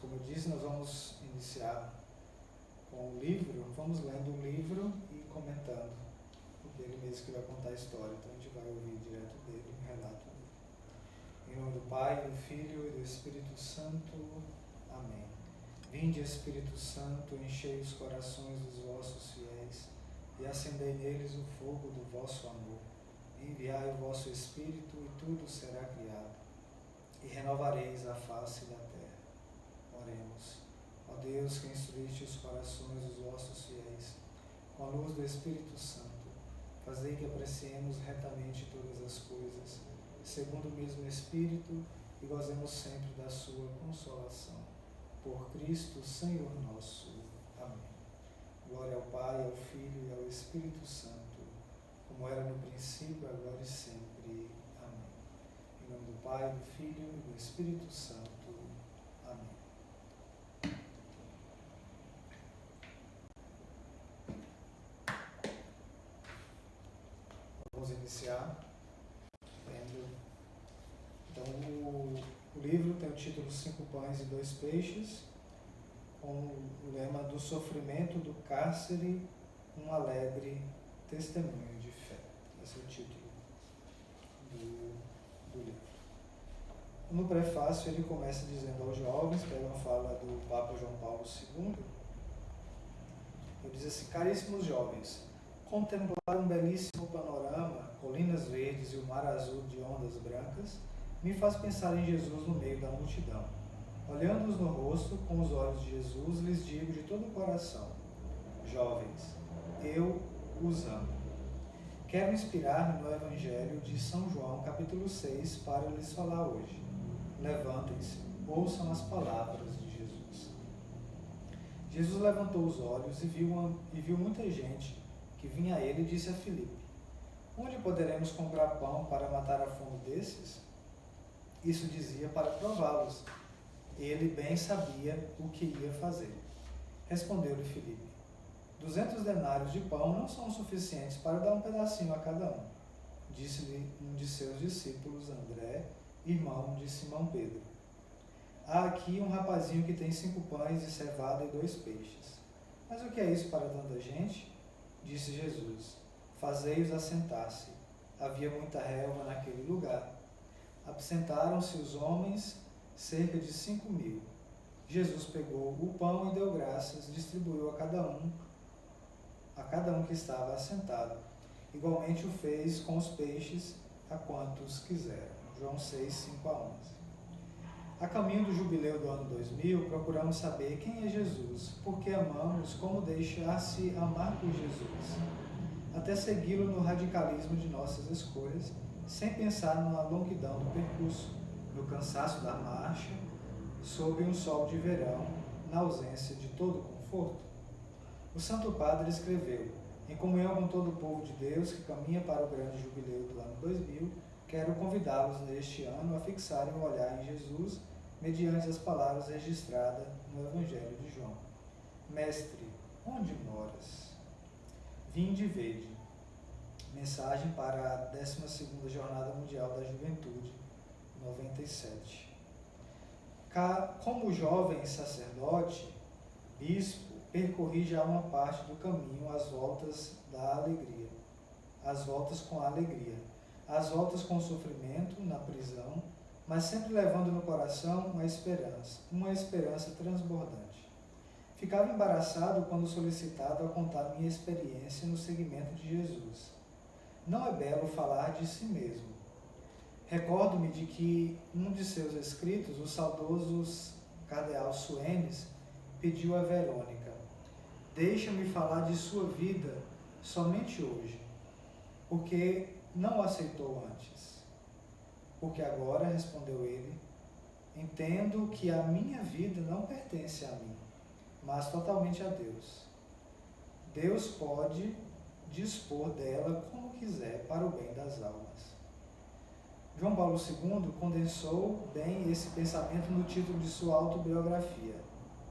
como eu disse, nós vamos iniciar com o livro, vamos lendo o livro e comentando, porque ele mesmo que vai contar a história, então a gente vai ouvir direto dele, um relato dele. Em nome do Pai, do Filho e do Espírito Santo. Amém. Vinde, Espírito Santo, enchei os corações dos vossos fiéis e acendei neles o fogo do vosso amor. Enviai o vosso Espírito e tudo será criado, e renovareis a face da terra. Oremos. Ó Deus, que instruíste os corações dos vossos fiéis, com a luz do Espírito Santo, fazei que apreciemos retamente todas as coisas, segundo o mesmo Espírito, e gozemos sempre da sua consolação. Por Cristo, Senhor nosso. Amém. Glória ao Pai, ao Filho e ao Espírito Santo, como era no princípio, agora e sempre. Amém. Em nome do Pai, do Filho e do Espírito Santo. Amém. Vamos iniciar lendo. Então, o livro tem o título 5 Pães e 2 Peixes, com o lema do sofrimento do cárcere, um alegre testemunho de fé. Esse é o título do livro. No prefácio ele começa dizendo aos jovens, pega uma fala do Papa João Paulo II, ele diz assim: caríssimos jovens, contemplar um belíssimo panorama, colinas verdes e o mar azul de ondas brancas, me faz pensar em Jesus no meio da multidão. Olhando-os no rosto, com os olhos de Jesus, lhes digo de todo o coração: jovens, eu os amo. Quero inspirar-me no Evangelho de São João, capítulo 6, para lhes falar hoje. Levantem-se, ouçam as palavras de Jesus. Jesus levantou os olhos e viu muita gente que vinha a ele e disse a Filipe: onde poderemos comprar pão para matar a fome desses? Isso dizia para prová-los. Ele bem sabia o que ia fazer. Respondeu-lhe Filipe: 200 denários de pão não são suficientes para dar um pedacinho a cada um. Disse-lhe um de seus discípulos, André, irmão de Simão Pedro: há aqui um rapazinho que tem 5 pães de cevada e 2 peixes. Mas o que é isso para tanta gente? Disse Jesus: fazei-os assentar-se. Havia muita relva naquele lugar. Absentaram-se os homens, cerca de 5.000. Jesus pegou o pão e deu graças, distribuiu a cada um que estava assentado. Igualmente o fez com os peixes a quantos quiseram. João 6, 5 a 11. A caminho do jubileu do ano 2000, procuramos saber quem é Jesus, porque amamos como deixar-se amar por Jesus, até segui-lo no radicalismo de nossas escolhas, sem pensar na longuidão do percurso, no cansaço da marcha, sob um sol de verão, na ausência de todo conforto. O Santo Padre escreveu: em comunhão com todo o povo de Deus que caminha para o grande jubileu do ano 2000, quero convidá-los neste ano a fixarem o olhar em Jesus, mediante as palavras registradas no Evangelho de João. Mestre, onde moras? Vinde e vede. Mensagem para a 12ª Jornada Mundial da Juventude, 97. Como jovem sacerdote, bispo, percorri já uma parte do caminho às voltas da alegria, às voltas com a alegria, às voltas com o sofrimento, na prisão, mas sempre levando no coração uma esperança transbordante. Ficava embaraçado quando solicitado a contar minha experiência no seguimento de Jesus. Não é belo falar de si mesmo. Recordo-me de que um de seus escritos, o saudoso cardeal Suenes, pediu a Verônica: deixa-me falar de sua vida somente hoje, porque não o aceitou antes. Porque agora, respondeu ele, entendo que a minha vida não pertence a mim, mas totalmente a Deus. Deus pode dispor dela como quiser para o bem das almas. João Paulo II condensou bem esse pensamento no título de sua autobiografia,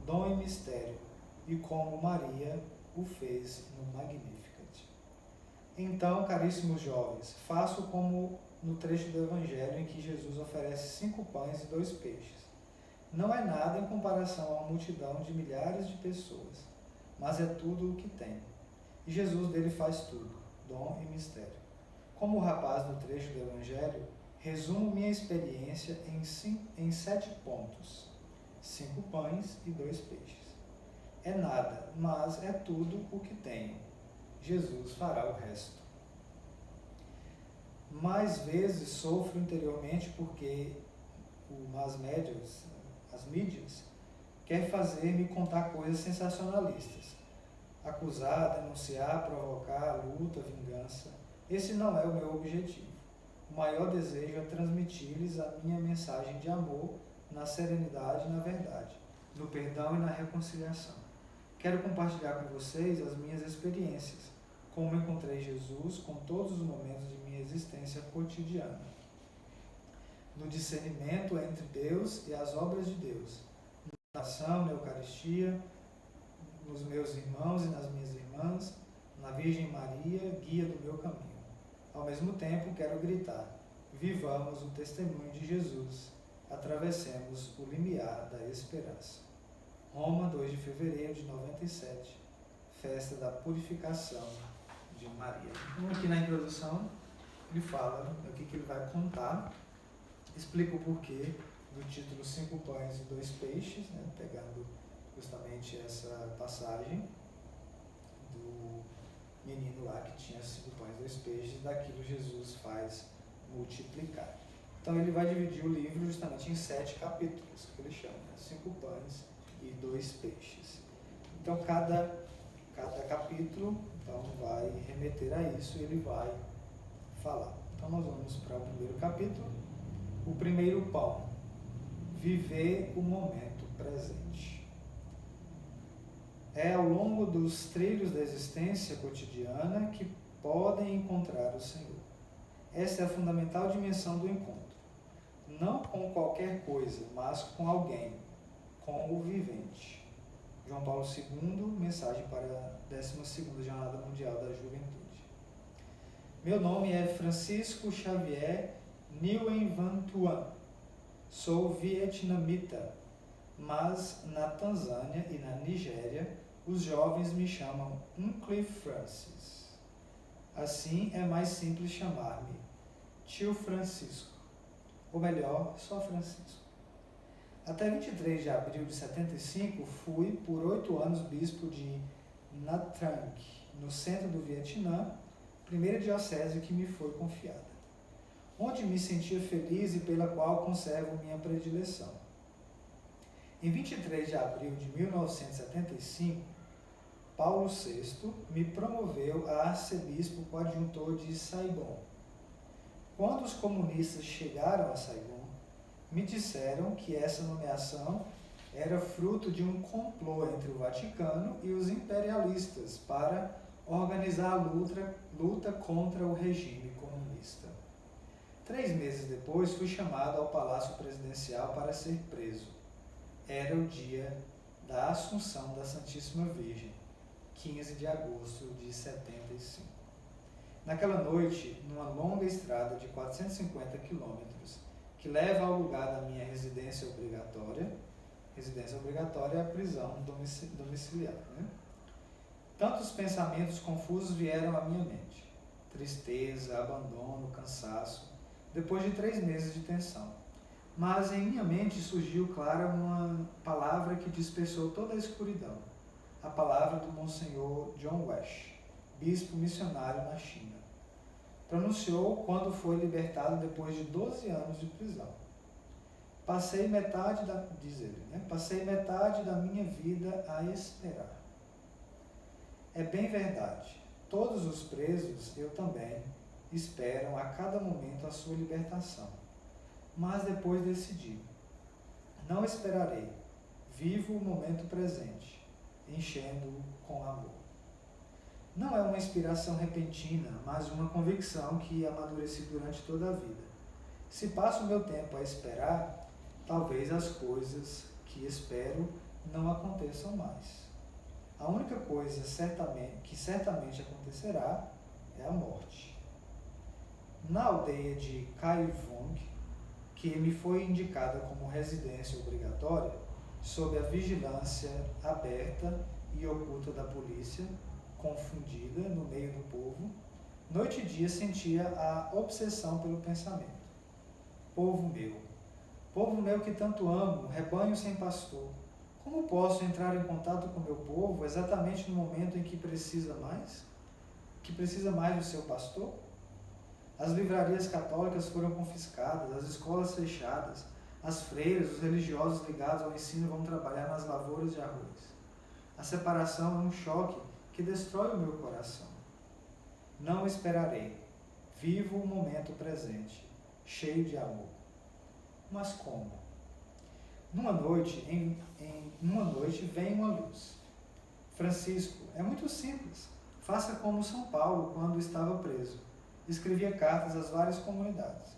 Dom e Mistério, e como Maria o fez no Magnificat. Então, caríssimos jovens, faço como no trecho do Evangelho em que Jesus oferece 5 pães e 2 peixes. Não é nada em comparação a uma multidão de milhares de pessoas, mas é tudo o que tem. E Jesus dele faz tudo, dom e mistério. Como o rapaz no trecho do Evangelho, resumo minha experiência em 7 pontos: 5 pães e 2 peixes. É nada, mas é tudo o que tenho. Jesus fará o resto. Mais vezes sofro interiormente porque as mídias, quer fazer-me contar coisas sensacionalistas. Acusar, denunciar, provocar, luta, vingança. Esse não é o meu objetivo. O maior desejo é transmitir-lhes a minha mensagem de amor na serenidade e na verdade, no perdão e na reconciliação. Quero compartilhar com vocês as minhas experiências, como encontrei Jesus com todos os momentos de minha existência cotidiana. No discernimento entre Deus e as obras de Deus, na oração, na Eucaristia, nos meus irmãos e nas minhas irmãs, na Virgem Maria, guia do meu caminho. Ao mesmo tempo, quero gritar: vivamos o testemunho de Jesus, atravessemos o limiar da esperança. Roma, 2 de fevereiro de 97, festa da purificação de Maria. Então, aqui na introdução, ele fala o que ele vai contar, explica o porquê do título 5 pães e 2 peixes, né, pegando justamente essa passagem do menino lá que tinha 5 pães e 2 peixes, daquilo Jesus faz multiplicar. Então ele vai dividir o livro justamente em 7 capítulos, que ele chama, né? 5 pães e 2 peixes. Então cada capítulo então, vai remeter a isso e ele vai falar. Então nós vamos para o primeiro capítulo. O primeiro pão: viver o momento presente. É ao longo dos trilhos da existência cotidiana que podem encontrar o Senhor. Essa é a fundamental dimensão do encontro. Não com qualquer coisa, mas com alguém, com o vivente. João Paulo II, mensagem para a 12ª Jornada Mundial da Juventude. Meu nome é Francisco Xavier Nguyen Van Thuan. Sou vietnamita, mas na Tanzânia e na Nigéria os jovens me chamam Uncle Francis. Assim é mais simples chamar-me Tio Francisco, ou melhor, só Francisco. Até 23 de abril de 75 fui por 8 anos bispo de Nha Trang, no centro do Vietnã, primeira diocese que me foi confiada, onde me sentia feliz e pela qual conservo minha predileção. Em 23 de abril de 1975, Paulo VI me promoveu a arcebispo coadjutor de Saigon. Quando os comunistas chegaram a Saigon, me disseram que essa nomeação era fruto de um complô entre o Vaticano e os imperialistas para organizar a luta contra o regime comunista. 3 meses depois, fui chamado ao Palácio Presidencial para ser preso. Era o dia da Assunção da Santíssima Virgem, 15 de agosto de 75. Naquela noite, numa longa estrada de 450 quilômetros, que leva ao lugar da minha residência obrigatória é a prisão domiciliar, né? Tantos pensamentos confusos vieram à minha mente. Tristeza, abandono, cansaço, depois de 3 meses de tensão. Mas em minha mente surgiu clara uma palavra que dispersou toda a escuridão. A palavra do Monsenhor John Wesh, bispo missionário na China. Pronunciou quando foi libertado depois de 12 anos de prisão. Passei metade da minha vida a esperar. É bem verdade. Todos os presos, eu também, esperam a cada momento a sua libertação. Mas depois decidi. Não esperarei. Vivo o momento presente, enchendo-o com amor. Não é uma inspiração repentina, mas uma convicção que amadureci durante toda a vida. Se passo o meu tempo a esperar, talvez as coisas que espero não aconteçam mais. A única coisa que certamente acontecerá é a morte. Na aldeia de Kai Vong, que me foi indicada como residência obrigatória, sob a vigilância aberta e oculta da polícia, confundida no meio do povo, noite e dia sentia a obsessão pelo pensamento. Povo meu que tanto amo, rebanho sem pastor, como posso entrar em contato com meu povo exatamente no momento em que precisa mais? Que precisa mais do seu pastor? As livrarias católicas foram confiscadas, as escolas fechadas, as freiras, os religiosos ligados ao ensino vão trabalhar nas lavouras de arroz. A separação é um choque que destrói o meu coração. Não esperarei. Vivo o momento presente, cheio de amor. Mas como? Numa noite vem uma luz. Francisco, é muito simples. Faça como São Paulo quando estava preso. Escrevia cartas às várias comunidades.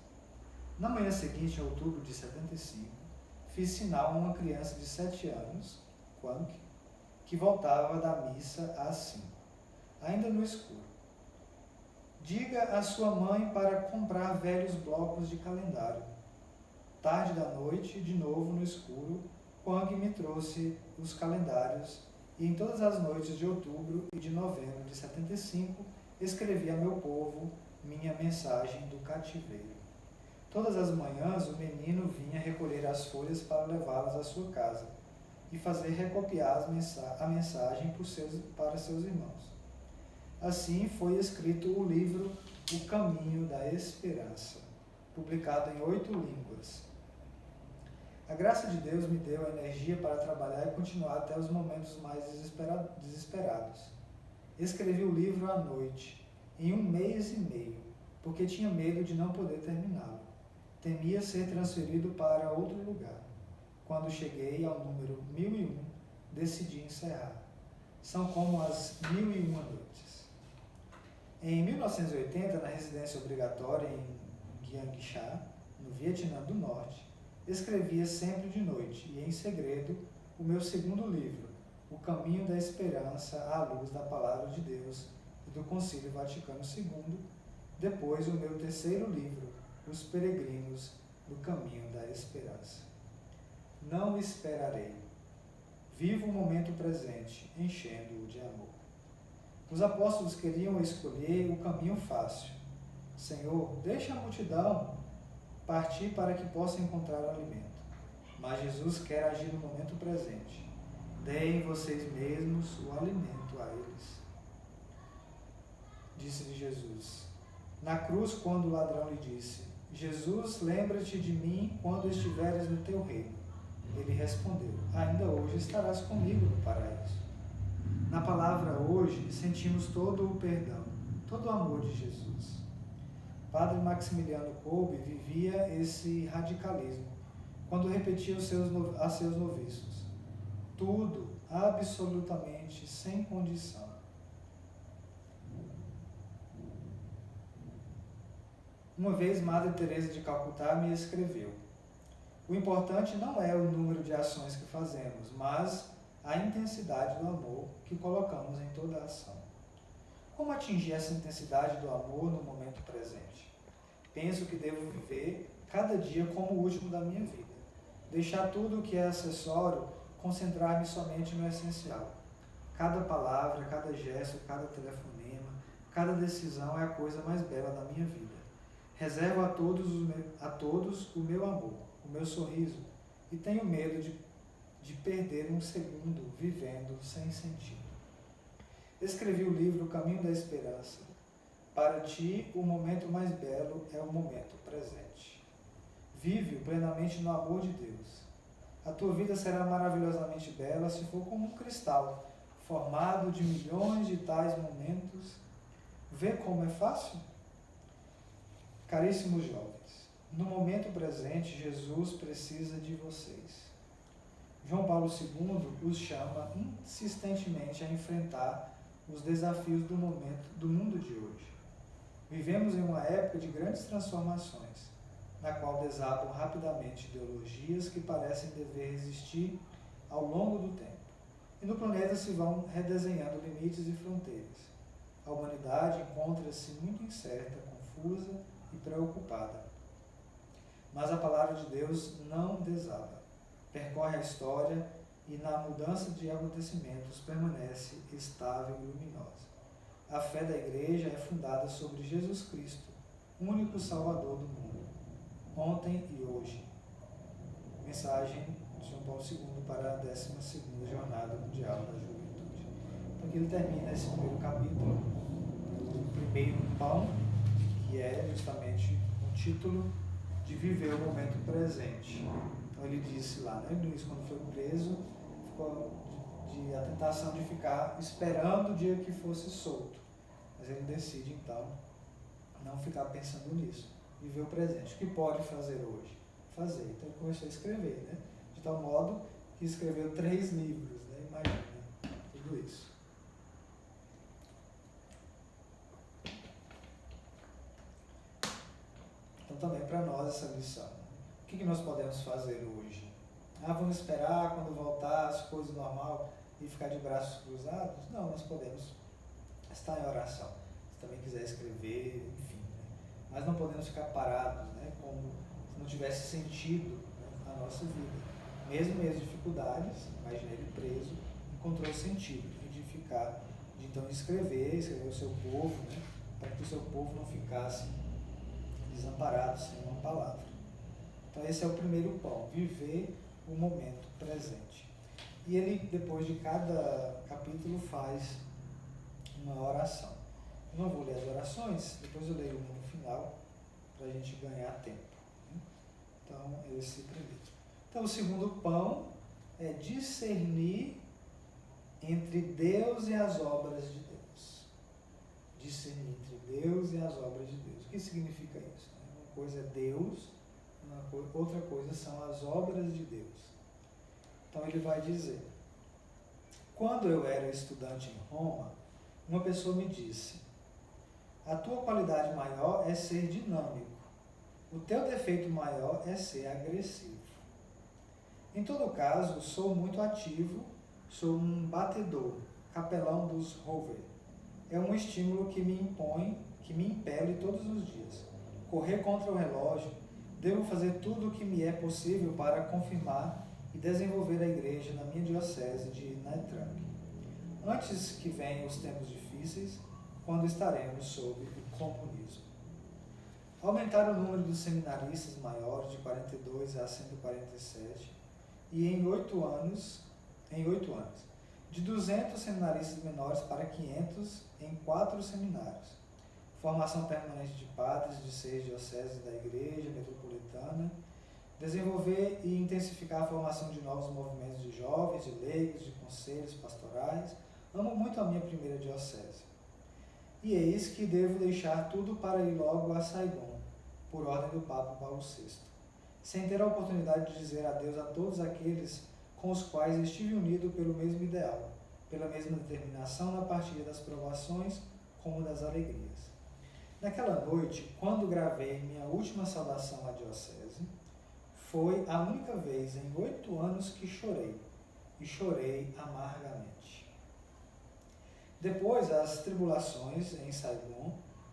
Na manhã seguinte, em outubro de 75, fiz sinal a uma criança de 7 anos, que voltava da missa às 5, ainda no escuro. Diga à sua mãe para comprar velhos blocos de calendário. Tarde da noite, de novo no escuro, Quang me trouxe os calendários e em todas as noites de outubro e de novembro de 75 escrevi a meu povo minha mensagem do cativeiro. Todas as manhãs o menino vinha recolher as folhas para levá-las à sua casa e fazer recopiar a mensagem para seus irmãos. Assim foi escrito o livro O Caminho da Esperança, publicado em 8 línguas. A graça de Deus me deu a energia para trabalhar e continuar até os momentos mais desesperados. Escrevi o livro à noite, em 1 mês e meio, porque tinha medo de não poder terminá-lo. Temia ser transferido para outro lugar. Quando cheguei ao número 1001, decidi encerrar. São como as 1001 noites. Em 1980, na residência obrigatória em Giangsha, no Vietnã do Norte, escrevia sempre de noite e em segredo o meu segundo livro, O Caminho da Esperança à Luz da Palavra de Deus e do Concílio Vaticano II, depois o meu terceiro livro, Os Peregrinos do Caminho da Esperança. Não esperarei. Vivo o momento presente, enchendo-o de amor. Os apóstolos queriam escolher o caminho fácil. Senhor, deixa a multidão partir para que possa encontrar o alimento. Mas Jesus quer agir no momento presente. Deem vocês mesmos o alimento a eles. Disse-lhe Jesus. Na cruz, quando o ladrão lhe disse, Jesus, lembra-te de mim quando estiveres no teu reino. Ele respondeu, ainda hoje estarás comigo no paraíso. Na palavra hoje, sentimos todo o perdão, todo o amor de Jesus. Padre Maximiliano Kolbe vivia esse radicalismo quando repetia a seus noviços. Tudo, absolutamente, sem condição. Uma vez, Madre Teresa de Calcutá me escreveu: o importante não é o número de ações que fazemos, mas a intensidade do amor que colocamos em toda a ação. Como atingir essa intensidade do amor no momento presente? Penso que devo viver cada dia como o último da minha vida. Deixar tudo o que é acessório, concentrar-me somente no essencial. Cada palavra, cada gesto, cada telefonema, cada decisão é a coisa mais bela da minha vida. Reservo a todos o meu amor, o meu sorriso, e tenho medo de perder um segundo vivendo sem sentido. Escrevi o livro O Caminho da Esperança. Para ti, o momento mais belo é o momento presente. Vive-o plenamente no amor de Deus. A tua vida será maravilhosamente bela se for como um cristal, formado de milhões de tais momentos. Vê como é fácil? Caríssimos jovens, no momento presente, Jesus precisa de vocês. João Paulo II os chama insistentemente a enfrentar os desafios do mundo de hoje. Vivemos em uma época de grandes transformações, na qual desabam rapidamente ideologias que parecem dever resistir ao longo do tempo. E no planeta se vão redesenhando limites e fronteiras. A humanidade encontra-se muito incerta, confusa e preocupada. Mas a palavra de Deus não desaba. Percorre a história e na mudança de acontecimentos permanece estável e luminosa. A fé da igreja é fundada sobre Jesus Cristo, único Salvador do mundo, ontem e hoje. Mensagem de João Paulo II para a 12ª Jornada Mundial da Juventude. Então aqui ele termina esse primeiro capítulo, o primeiro pão, que é justamente o título de viver o momento presente. Então ele disse lá, né, no início, quando foi preso, ficou a tentação de ficar esperando o dia que fosse solto. Mas ele decide, então, não ficar pensando nisso. Viver o presente. O que pode fazer hoje? Fazer. Então ele começou a escrever, né? De tal modo que escreveu 3 livros, né? Imagina, tudo isso. Então também para nós essa lição. O que nós podemos fazer hoje? Vamos esperar quando voltar as coisas normal e ficar de braços cruzados? Não, nós podemos estar em oração. Se também quiser escrever, enfim. Né? Mas não podemos ficar parados, né? Como se não tivesse sentido, né, a nossa vida. Mesmo as dificuldades, imagina ele preso, encontrou sentido de ficar, de então escrever o seu povo, né? Para que o seu povo não ficasse desamparado sem uma palavra. Então esse é o primeiro pão, viver o momento presente. E ele, depois de cada capítulo, faz uma oração. Eu não vou ler as orações, depois eu leio uma no final, para a gente ganhar tempo. Então, esse primeiro. Então, o segundo pão é discernir entre Deus e as obras de Deus. Discernir entre Deus e as obras de Deus. O que significa isso? Uma coisa é Deus, outra coisa são as obras de Deus. Então ele vai dizer: quando eu era estudante em Roma, uma pessoa me disse: a tua qualidade maior é ser dinâmico, o teu defeito maior é ser agressivo. Em todo caso, sou muito ativo, sou um batedor, capelão dos Rover. É um estímulo que me impõe, que me impele todos os dias. Correr contra o relógio, devo fazer tudo o que me é possível para confirmar e desenvolver a igreja na minha diocese de Naitrank. Antes que venham os tempos difíceis, quando estaremos sob o comunismo. Aumentar o número dos seminaristas maiores de 42 a 147 e em 8 anos, de 200 seminaristas menores para 500 em 4 seminários. Formação permanente de padres de 6 dioceses da Igreja Metropolitana. Desenvolver e intensificar a formação de novos movimentos de jovens, de leigos, de conselhos pastorais. Amo muito a minha primeira diocese. E eis que devo deixar tudo para ir logo a Saigon, por ordem do Papa Paulo VI, sem ter a oportunidade de dizer adeus a todos aqueles com os quais estive unido pelo mesmo ideal, pela mesma determinação na partilha das provações como das alegrias. Naquela noite, quando gravei minha última saudação à diocese, foi a única vez em 8 anos que chorei, e chorei amargamente. Depois, as tribulações em Saigon,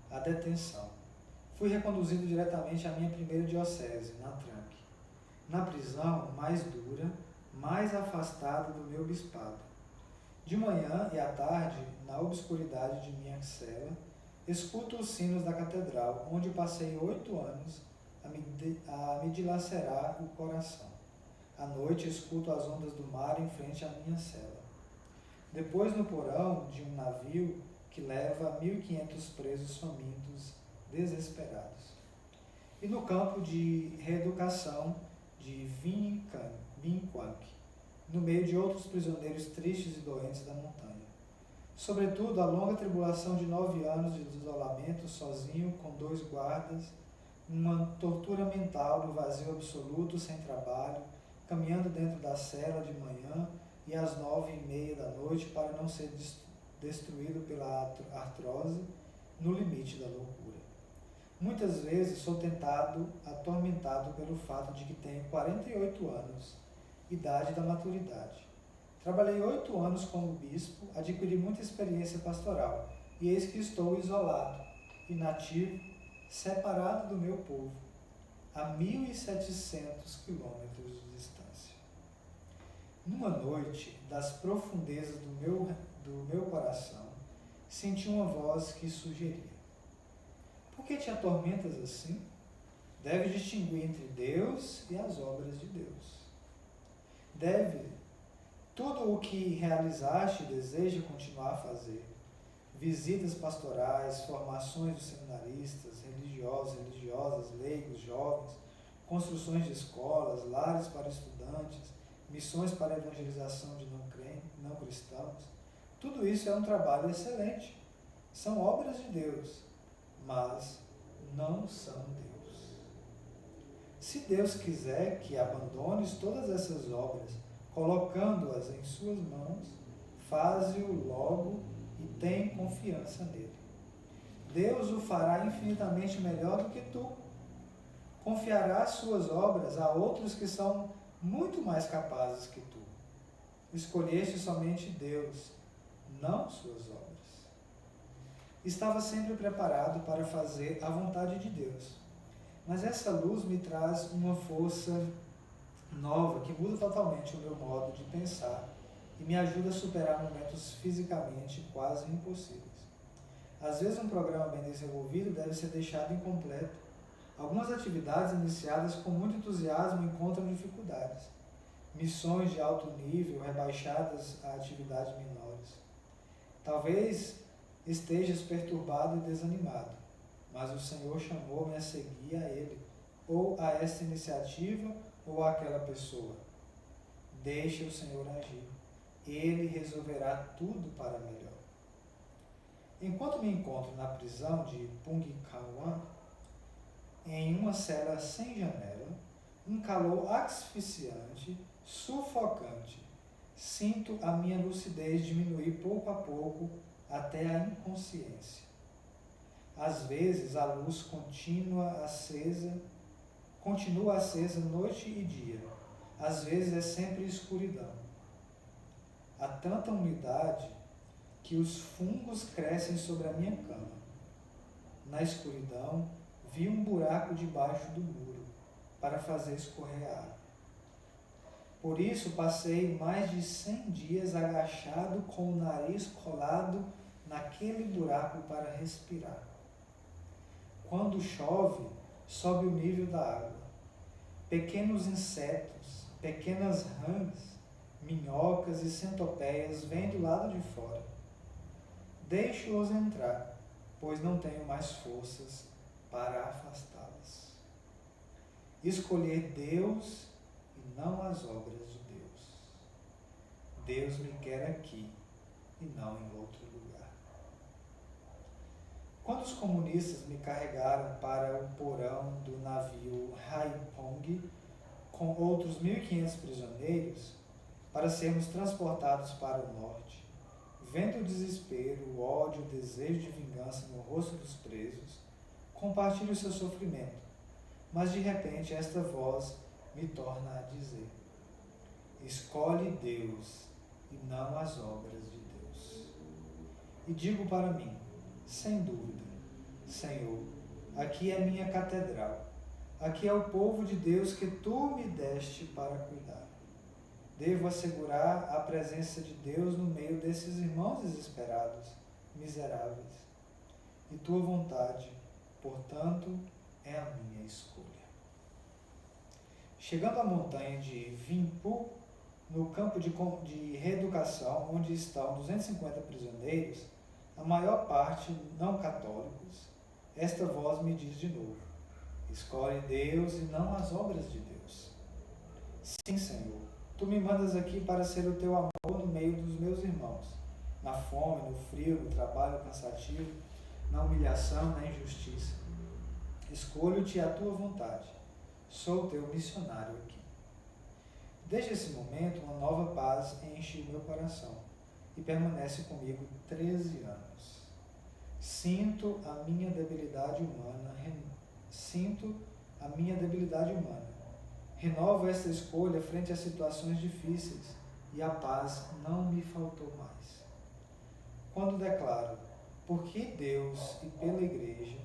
a detenção. Fui reconduzido diretamente à minha primeira diocese, Naitrank. Na prisão mais dura, mais afastada do meu bispado. De manhã e à tarde, na obscuridade de minha cela, escuto os sinos da catedral, onde passei 8 anos a me dilacerar o coração. À noite, escuto as ondas do mar em frente à minha cela. Depois, no porão de um navio que leva 1.500 presos famintos, desesperados. E no campo de reeducação de Vinquank, no meio de outros prisioneiros tristes e doentes da montanha. Sobretudo, a longa tribulação de 9 anos de isolamento, sozinho, com 2 guardas, uma tortura mental no vazio absoluto, sem trabalho, caminhando dentro da cela de manhã e às 9h30 da noite para não ser destruído pela artrose, no limite da loucura. Muitas vezes sou atormentado pelo fato de que tenho 48 anos, idade da maturidade. Trabalhei 8 anos como bispo, adquiri muita experiência pastoral, e eis que estou isolado, inativo, separado do meu povo. a 1.700 quilômetros de distância. Numa noite, das profundezas do meu coração, senti uma voz que sugeria: por que te atormentas assim? Deve distinguir entre Deus e as obras de Deus. Tudo o que realizaste e deseja continuar a fazer, visitas pastorais, formações de seminaristas, religiosos, religiosas, leigos, jovens, construções de escolas, lares para estudantes, missões para a evangelização de não cristãos, tudo isso é um trabalho excelente. São obras de Deus, mas não são Deus. Se Deus quiser que abandones todas essas obras, colocando-as em suas mãos, faze-o logo e tem confiança nele. Deus o fará infinitamente melhor do que tu. Confiará suas obras a outros que são muito mais capazes que tu. Escolheste somente Deus, não suas obras. Estava sempre preparado para fazer a vontade de Deus, mas essa luz me traz uma força nova que muda totalmente o meu modo de pensar e me ajuda a superar momentos fisicamente quase impossíveis. Às vezes um programa bem desenvolvido deve ser deixado incompleto. Algumas atividades iniciadas com muito entusiasmo encontram dificuldades. Missões de alto nível rebaixadas a atividades menores. Talvez estejas perturbado e desanimado, mas o Senhor chamou-me a seguir a Ele, ou a esta iniciativa, ou àquela pessoa. Deixe o Senhor agir. Ele resolverá tudo para melhor. Enquanto me encontro na prisão de Pungkawan, em uma cela sem janela, um calor asfixiante, sufocante, sinto a minha lucidez diminuir pouco a pouco até a inconsciência. Às vezes a luz continua acesa noite e dia. Às vezes é sempre escuridão. Há tanta umidade que os fungos crescem sobre a minha cama. Na escuridão, vi um buraco debaixo do muro para fazer escorrer a água. Por isso passei mais de 100 dias agachado com o nariz colado naquele buraco para respirar. Quando chove, sobe o nível da água. Pequenos insetos, pequenas rãs, minhocas e centopeias vêm do lado de fora. Deixo-os entrar, pois não tenho mais forças para afastá-las. Escolher Deus e não as obras de Deus. Deus me quer aqui e não em outro lugar. Quando os comunistas me carregaram para o porão do navio Haipong com outros 1.500 prisioneiros para sermos transportados para o norte, vendo o desespero, o ódio, o desejo de vingança no rosto dos presos, compartilho seu sofrimento, mas de repente esta voz me torna a dizer: escolhe Deus e não as obras de Deus. E digo para mim, sem dúvida: Senhor, aqui é minha catedral, aqui é o povo de Deus que tu me deste para cuidar. Devo assegurar a presença de Deus no meio desses irmãos desesperados, miseráveis. E tua vontade, portanto, é a minha escolha. Chegando à montanha de Vimpu, no campo de reeducação, onde estão 250 prisioneiros, a maior parte não católicos, esta voz me diz de novo: escolhe Deus e não as obras de Deus. Sim, Senhor, tu me mandas aqui para ser o teu amor no meio dos meus irmãos, na fome, no frio, no trabalho cansativo, na humilhação, na injustiça. Escolho-te a tua vontade. Sou teu missionário aqui. Desde esse momento, uma nova paz enche o meu coração e permanece comigo 13 anos. Sinto a minha debilidade humana. Renovo esta escolha frente a situações difíceis e a paz não me faltou mais. Quando declaro, por que Deus e pela Igreja,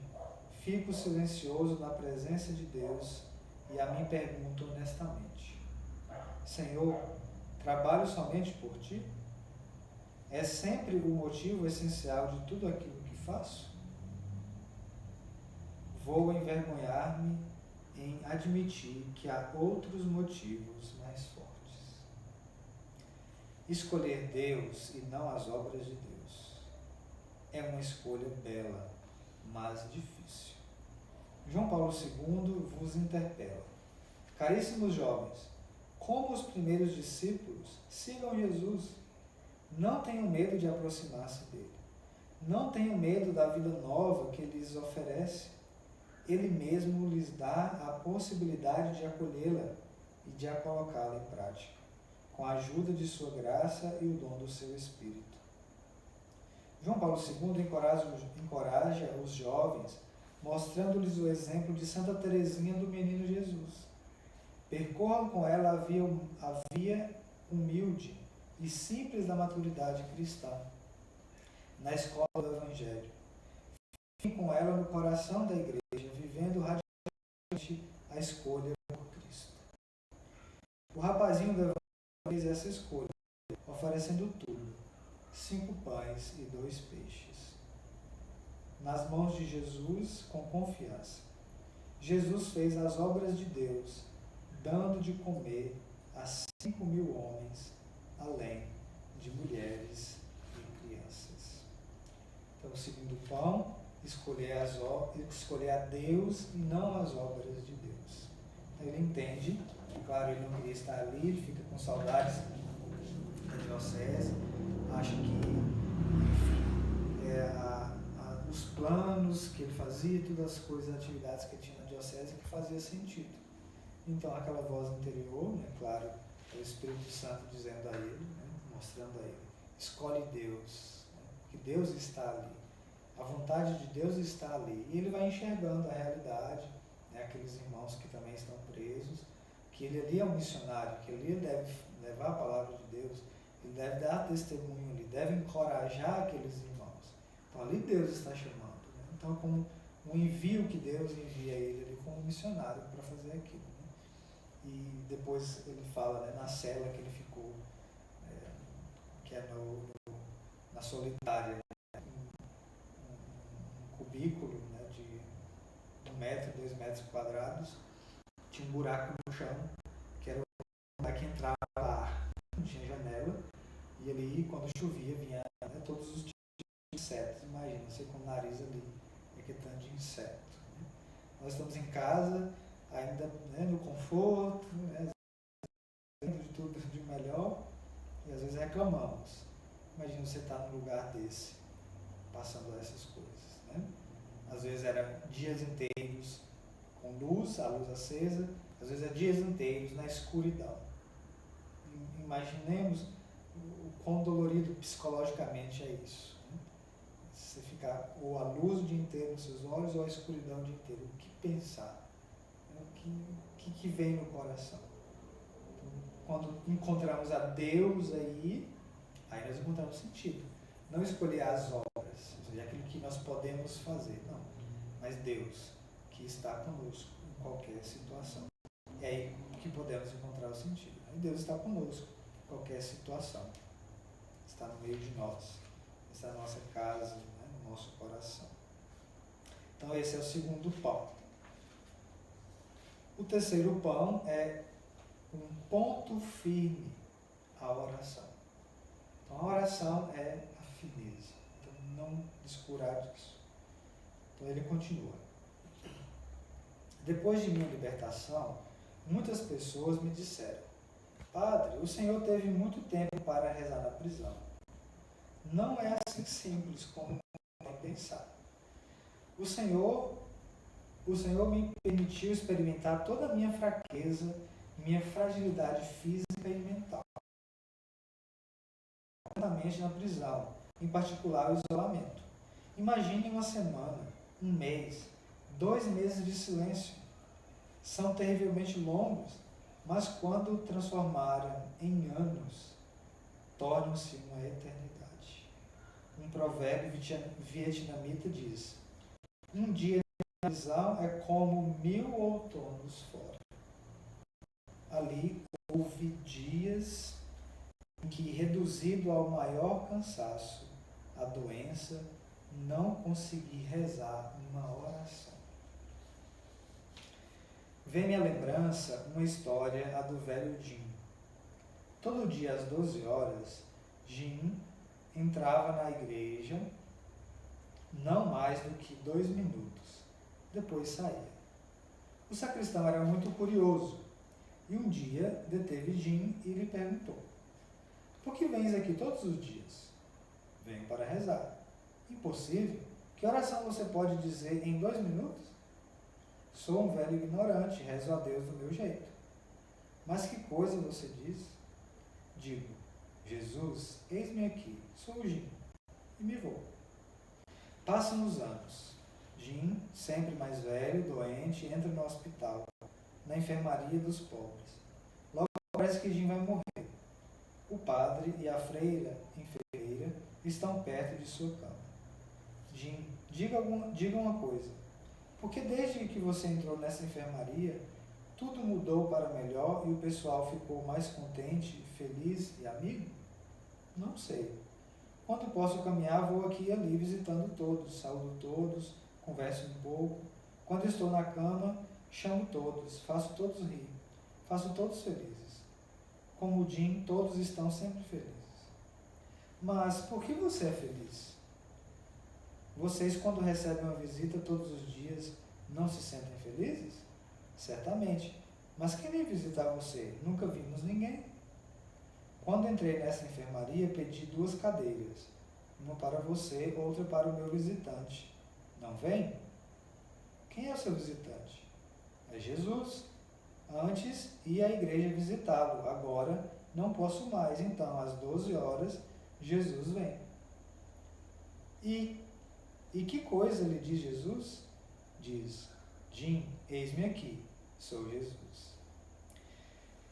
fico silencioso na presença de Deus e a mim pergunto honestamente: Senhor, trabalho somente por ti? É sempre o motivo essencial de tudo aquilo que faço? Vou envergonhar-me em admitir que há outros motivos mais fortes. Escolher Deus e não as obras de Deus é uma escolha bela, mas difícil. João Paulo II vos interpela: caríssimos jovens, como os primeiros discípulos, sigam Jesus. Não tenham medo de aproximar-se dele. Não tenham medo da vida nova que ele lhes oferece. Ele mesmo lhes dá a possibilidade de acolhê-la e de a colocá-la em prática, com a ajuda de sua graça e o dom do seu Espírito. João Paulo II encoraja os jovens, mostrando-lhes o exemplo de Santa Teresinha do Menino Jesus. Percorram com ela a via humilde e simples da maturidade cristã, na escola do Evangelho. Fiquem com ela no coração da Igreja, vivendo radicalmente a escolha por Cristo. O rapazinho do Evangelho fez essa escolha, oferecendo tudo, 5 pães e 2 peixes, nas mãos de Jesus com confiança. Jesus fez as obras de Deus, dando de comer a 5.000 homens, além de mulheres e crianças. Então, o segundo pão, escolher a Deus e não as obras de Deus. Ele entende, claro, ele não queria estar ali, ele fica com saudades da diocese, acha que, enfim, os planos que ele fazia, todas as coisas, atividades que ele tinha na diocese, que fazia sentido. Então, aquela voz interior, né, claro, é o Espírito Santo dizendo a ele, né, mostrando a ele: escolhe Deus, né, que Deus está ali. A vontade de Deus está ali. E ele vai enxergando a realidade, né, aqueles irmãos que também estão presos, que ele ali é um missionário, que ele deve levar a palavra de Deus, ele deve dar testemunho, ele deve encorajar aqueles irmãos. Então, ali Deus está chamando. Né? Então, como um envio que Deus envia ele ali como missionário para fazer aquilo. Né? E depois ele fala, né, na cela que ele ficou, que é na solitária, cubículo, né, de 1 metro, 2 metros quadrados, tinha um buraco no chão, que era o lugar que entrava ar, não tinha janela, e ali, quando chovia, vinha, né, todos os tipos de insetos. Imagina, você com o nariz ali, tanto de inseto. Né? Nós estamos em casa, ainda, né, no conforto, né, de tudo de melhor, e às vezes reclamamos. Imagina você estar num lugar desse, passando essas coisas. Né? Às vezes era dias inteiros com luz, a luz acesa, às vezes é dias inteiros na escuridão. Imaginemos o quão dolorido psicologicamente é isso. Né? Você ficar ou a luz o dia inteiro nos seus olhos ou a escuridão o dia inteiro. O que pensar? O que vem no coração? Então, quando encontramos a Deus aí nós encontramos sentido. Não escolher as obras, ou seja, aquilo que nós podemos fazer, não. Mas Deus, que está conosco em qualquer situação. É aí que podemos encontrar o sentido. E Deus está conosco em qualquer situação. Está no meio de nós. Está na nossa casa, né, no nosso coração. Então esse é o segundo pão. O terceiro pão é um ponto firme à oração. Então, a oração é a firmeza. Então, não descurar disso. Então, ele continua. Depois de minha libertação, muitas pessoas me disseram: Padre, o senhor teve muito tempo para rezar na prisão. Não é assim simples como pode pensar. O Senhor me permitiu experimentar toda a minha fraqueza, minha fragilidade física e mental. Na prisão, em particular o isolamento. Imagine uma semana, um mês, 2 meses de silêncio. São terrivelmente longos, mas quando transformarem em anos, tornam-se uma eternidade. Um provérbio vietnamita diz: um dia na prisão é como 1000 outonos fora. ali houve dias em que, reduzido ao maior cansaço, a doença, não consegui rezar uma oração. Vem-me à lembrança uma história, a do velho Jim. Todo dia às 12 horas, Jim entrava na igreja não mais do que 2 minutos. Depois saía. O sacristão era muito curioso e um dia deteve Jim e lhe perguntou: por que vens aqui todos os dias? Venho para rezar. Impossível? Que oração você pode dizer em 2 minutos? Sou um velho ignorante, rezo a Deus do meu jeito. Mas que coisa você diz? Digo: Jesus, eis-me aqui, sou o Jim, e me vou. Passam os anos. Jim, sempre mais velho, doente, entra no hospital, na enfermaria dos pobres. Logo parece que Jim vai morrer. O padre e a freira enfermeira estão perto de sua cama. Jim, diga uma coisa. Por que desde que você entrou nessa enfermaria, tudo mudou para melhor e o pessoal ficou mais contente, feliz e amigo? Não sei. Quando posso caminhar, vou aqui e ali visitando todos, saúdo todos, converso um pouco. Quando estou na cama, chamo todos, faço todos rir, faço todos felizes. Como o Jim, todos estão sempre felizes. Mas por que você é feliz? Vocês, quando recebem uma visita todos os dias, não se sentem felizes? Certamente. Mas quem vem visitar você? Nunca vimos ninguém. Quando entrei nessa enfermaria, pedi 2 cadeiras. Uma para você, outra para o meu visitante. Não vem? Quem é o seu visitante? É Jesus. Antes ia à igreja visitá-lo, agora não posso mais. Então, às 12 horas, Jesus vem. E que coisa lhe diz Jesus? Diz: Jim, eis-me aqui, sou Jesus.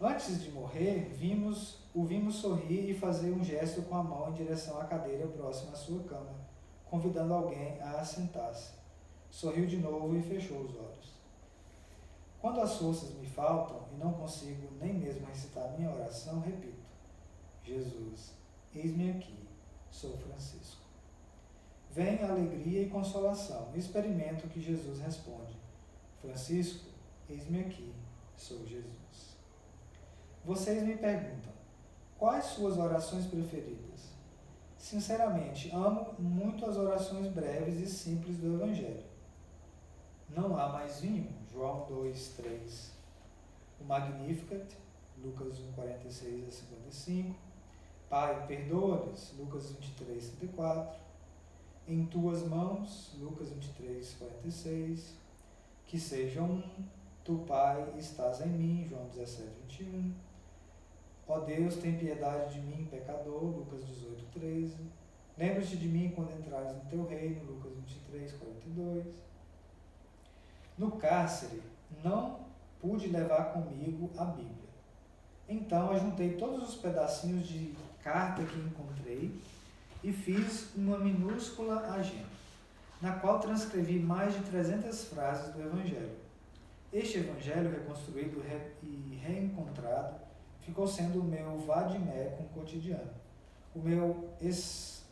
Antes de morrer, o vimos sorrir e fazer um gesto com a mão em direção à cadeira próxima à sua cama, convidando alguém a assentar-se. Sorriu de novo e fechou os olhos. Quando as forças me faltam e não consigo nem mesmo recitar minha oração, repito: Jesus, eis-me aqui, sou Francisco. Vem alegria e consolação, e experimento que Jesus responde: Francisco, eis-me aqui, sou Jesus. Vocês me perguntam: quais suas orações preferidas? Sinceramente, amo muito as orações breves e simples do Evangelho. Não há mais vinho, João 2:3. O Magnificat, Lucas 1:46 a 55. Pai, perdoa-lhes, Lucas 23:34. Em tuas mãos, Lucas 23:46. Que sejam um, tu, Pai, estás em mim, João 17:21. Ó Deus, tem piedade de mim, pecador, Lucas 18:13. Lembra-te de mim quando entrares no teu reino, Lucas 23:42. No cárcere, não pude levar comigo a Bíblia. Então, ajuntei todos os pedacinhos de carta que encontrei e fiz uma minúscula agenda, na qual transcrevi mais de 300 frases do Evangelho. Este Evangelho, reconstruído e reencontrado, ficou sendo o meu vademecum cotidiano, o meu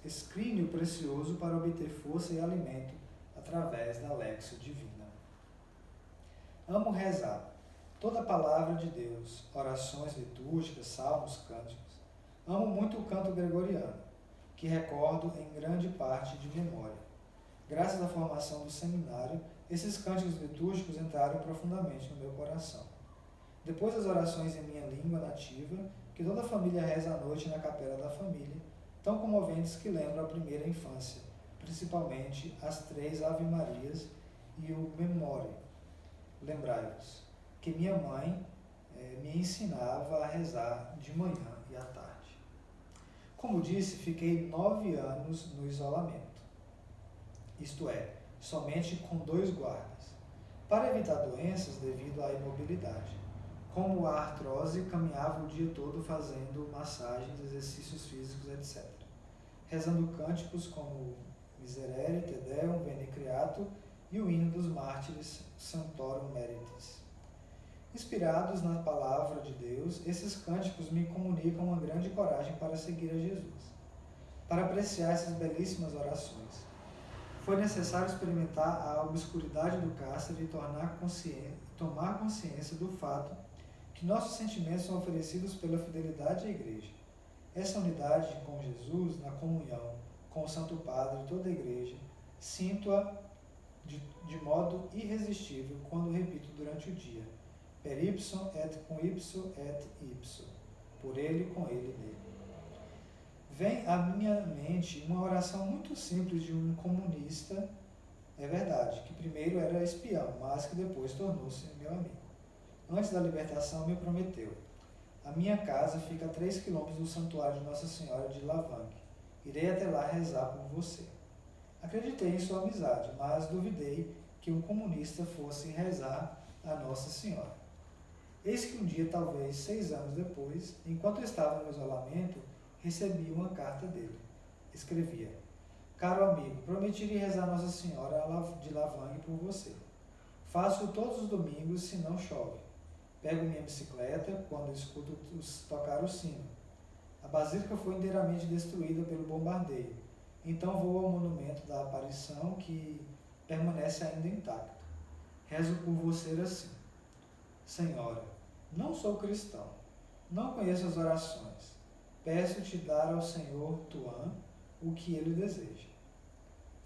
escrínio precioso para obter força e alimento através da Lexio Divina. Amo rezar toda a palavra de Deus, orações litúrgicas, salmos, cânticos. Amo muito o canto gregoriano, que recordo em grande parte de memória. Graças à formação do seminário, esses cânticos litúrgicos entraram profundamente no meu coração. Depois das orações em minha língua nativa, que toda a família reza à noite na capela da família, tão comoventes que lembram a primeira infância, principalmente as 3 Ave-Marias e o Memória. Lembrai-vos que minha mãe me ensinava a rezar de manhã e à tarde. Como disse, fiquei 9 anos no isolamento, isto é, somente com 2 guardas, para evitar doenças devido à imobilidade. Como a artrose, caminhava o dia todo fazendo massagens, exercícios físicos, etc. Rezando cânticos como Miserere, Te Deum, Veni Creator e o hino dos mártires Sanctorum Meritis. Inspirados na palavra de Deus, esses cânticos me comunicam uma grande coragem para seguir a Jesus, para apreciar essas belíssimas orações. Foi necessário experimentar a obscuridade do cárcere e tomar consciência do fato que nossos sentimentos são oferecidos pela fidelidade à Igreja. Essa unidade com Jesus, na comunhão com o Santo Padre e toda a Igreja, sinto-a de modo irresistível quando repito durante o dia: per ipsum et cum ipso et ipso, por ele, com ele, nele. Vem à minha mente uma oração muito simples de um comunista, é verdade, que primeiro era espião, mas que depois tornou-se meu amigo. Antes da libertação me prometeu: a minha casa fica a 3 quilômetros do santuário de Nossa Senhora de Lavangue. Irei até lá rezar por você. Acreditei em sua amizade, mas duvidei que um comunista fosse rezar a Nossa Senhora. Eis que um dia, talvez 6 anos depois, enquanto eu estava no isolamento, recebi uma carta dele. Escrevia: caro amigo, prometi rezar Nossa Senhora de Lavangue por você. Faço todos os domingos se não chove. Pego minha bicicleta quando escuto tocar o sino. A basílica foi inteiramente destruída pelo bombardeio. Então vou ao monumento da aparição que permanece ainda intacto. Rezo por você assim: Senhora, não sou cristão, não conheço as orações. Peço-te dar ao Senhor Tuan o que ele deseja.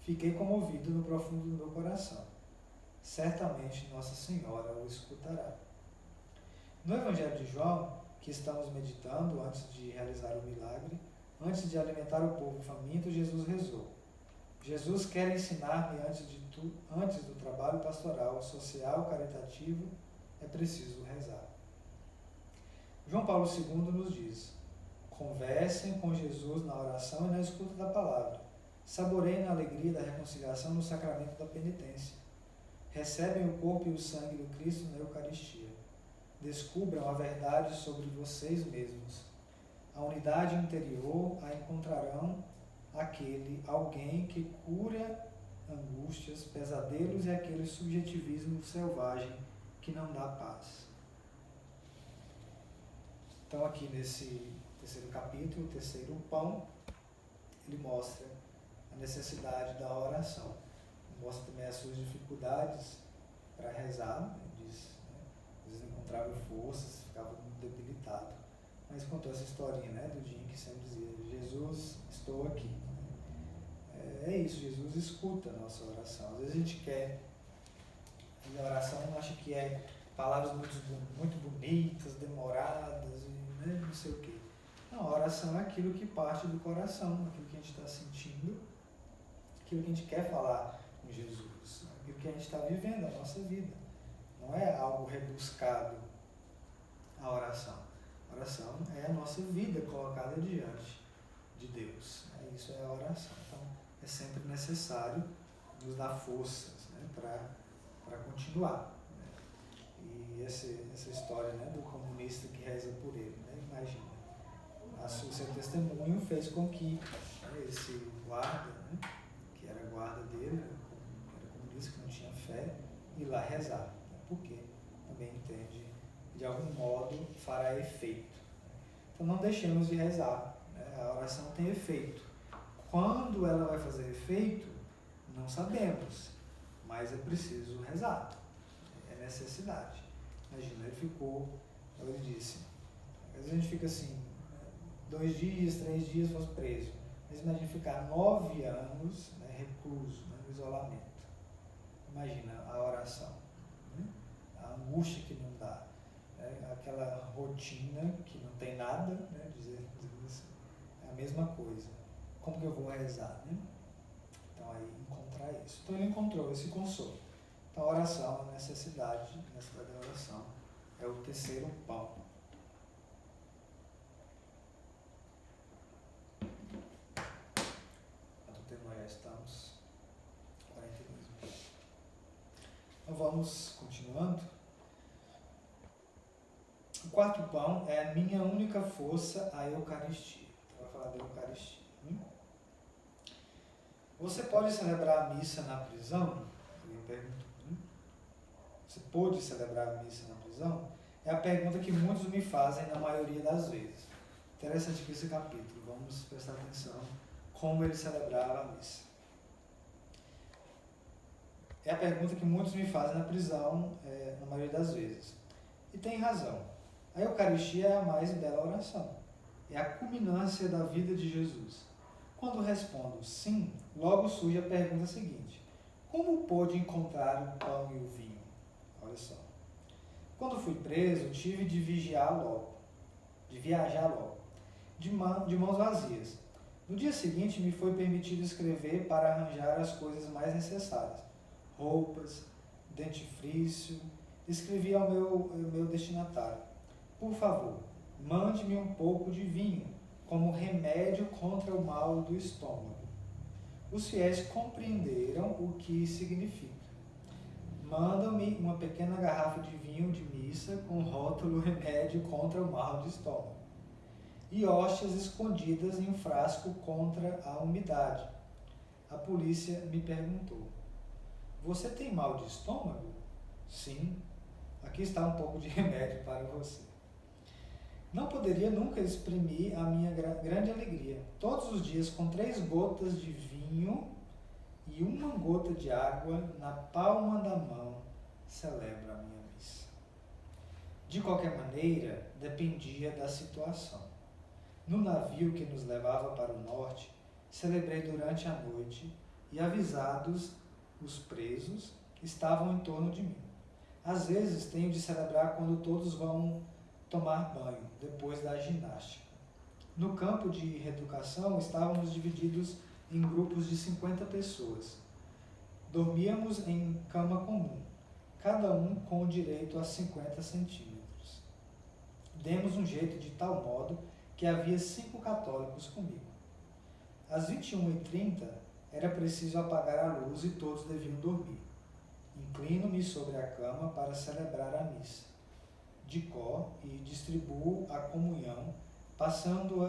Fiquei comovido no profundo do meu coração. Certamente Nossa Senhora o escutará. No Evangelho de João, que estamos meditando antes de realizar o milagre, antes de alimentar o povo faminto, Jesus rezou: Jesus quer ensinar-me antes do trabalho pastoral, social, caritativo, é preciso rezar. João Paulo II nos diz: conversem com Jesus na oração e na escuta da palavra. Saboreiem a alegria da reconciliação no sacramento da penitência. Recebem o corpo e o sangue do Cristo na Eucaristia. Descubram a verdade sobre vocês mesmos. A unidade interior a encontrarão alguém que cura angústias, pesadelos e aquele subjetivismo selvagem que não dá paz. Então aqui nesse terceiro capítulo, o terceiro pão, ele mostra a necessidade da oração. Mostra também as suas dificuldades para rezar, diz, né? Às vezes não encontrava forças, ficava muito debilitado. Mas contou essa historinha, né, do Jim, que sempre dizia: Jesus, estou aqui. É isso, Jesus escuta a nossa oração. Às vezes a gente quer, a oração acha que é palavras muito bonitas, demoradas, e, né, não sei o quê. Não, a oração é aquilo que parte do coração, aquilo que a gente está sentindo, aquilo que a gente quer falar com Jesus, aquilo que a gente está vivendo, a nossa vida. Não é algo rebuscado a oração. A oração é a nossa vida colocada diante de Deus. Isso é a oração. Então, é sempre necessário nos dar forças, né, para continuar. Né? E essa história, né, do comunista que reza por ele, né, imagina. O seu testemunho fez com que, né, esse guarda, né, que era guarda dele, era comunista, que não tinha fé, ir lá rezar. Né, porque também entende, de algum modo, fará efeito. Então não deixemos de rezar. Né? A oração tem efeito. Quando ela vai fazer efeito, não sabemos, mas é preciso rezar. É necessidade. Imagina, ele disse, às vezes a gente fica assim, 2 dias, 3 dias, fosse preso. Mas imagina ficar 9 anos, né, recluso, né, no isolamento. Imagina a oração, né? A angústia que não dá, né? Aquela rotina que não tem nada, né, dizer assim, é a mesma coisa. Como que eu vou rezar, né? Então aí encontrar isso. Então ele encontrou esse consolo. Então a oração, a necessidade da oração é o terceiro pão. Estamos 42 minutos. Então vamos continuando. O quarto pão é a minha única força, a Eucaristia. Então vai falar da Eucaristia. Você pode celebrar a missa na prisão? Eu pergunto. Você pôde celebrar a missa na prisão, é a pergunta que muitos me fazem na maioria das vezes. Interessante aqui esse capítulo, vamos prestar atenção como ele celebrava a missa. É a pergunta que muitos me fazem na prisão, na maioria das vezes. E tem razão. A Eucaristia é a mais bela oração. É a culminância da vida de Jesus. Quando respondo sim, logo surge a pergunta seguinte: como pôde encontrar o pão e o vinho? Olha só. Quando fui preso, tive de viajar logo, de mãos vazias. No dia seguinte, me foi permitido escrever para arranjar as coisas mais necessárias. Roupas, dentifrício. Escrevi ao meu destinatário: por favor, mande-me um pouco de vinho, como remédio contra o mal do estômago. Os fiéis compreenderam o que significa. Mandam-me uma pequena garrafa de vinho de missa com rótulo remédio contra o mal do estômago e hóstias escondidas em um frasco contra a umidade. A polícia me perguntou: você tem mal de estômago? Sim. Aqui está um pouco de remédio para você. Não poderia nunca exprimir a minha grande alegria. Todos os dias, com 3 gotas de vinho e 1 gota de água na palma da mão, celebro a minha missa. De qualquer maneira, dependia da situação. No navio que nos levava para o norte, celebrei durante a noite e, avisados os presos, estavam em torno de mim. Às vezes tenho de celebrar quando todos vão tomar banho, depois da ginástica. No campo de reeducação, estávamos divididos em grupos de 50 pessoas. Dormíamos em cama comum, cada um com direito a 50 centímetros. Demos um jeito de tal modo que havia 5 católicos comigo. Às 21h30, era preciso apagar a luz e todos deviam dormir. Inclino-me sobre a cama para celebrar a missa de cor e distribuo a comunhão, passando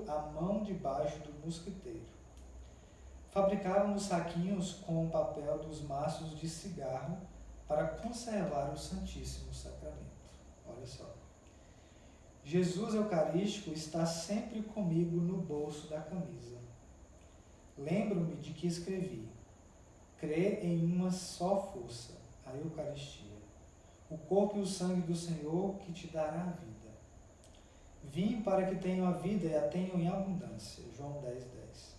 a mão debaixo do mosquiteiro. Fabricávamos saquinhos com o papel dos maços de cigarro para conservar o Santíssimo Sacramento. Olha só. Jesus Eucarístico está sempre comigo no bolso da camisa. Lembro-me de que escrevi: crê em uma só força, a Eucaristia, o corpo e o sangue do Senhor que te dará a vida. Vim para que tenham a vida e a tenham em abundância. João 10:10.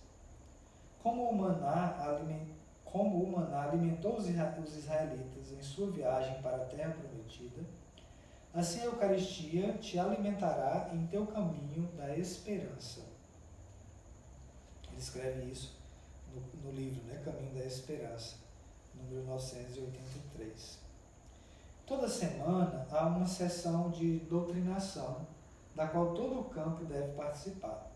Como o maná alimentou os israelitas em sua viagem para a terra prometida, assim a Eucaristia te alimentará em teu caminho da esperança. Ele escreve isso no livro, Caminho da Esperança, número 983. Toda semana há uma sessão de doutrinação, da qual todo o campo deve participar.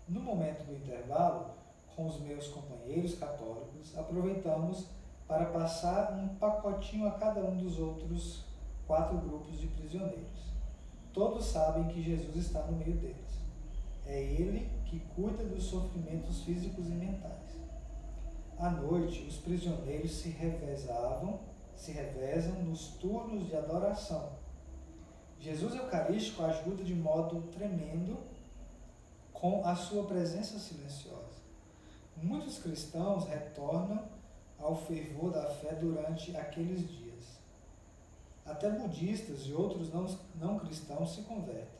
No momento do intervalo, com os meus companheiros católicos, aproveitamos para passar um pacotinho a cada um dos outros 4 grupos de prisioneiros. Todos sabem que Jesus está no meio deles. É Ele que cuida dos sofrimentos físicos e mentais. À noite, os prisioneiros se revezam nos turnos de adoração. Jesus Eucarístico ajuda de modo tremendo com a sua presença silenciosa. Muitos cristãos retornam ao fervor da fé durante aqueles dias. Até budistas e outros não cristãos se convertem.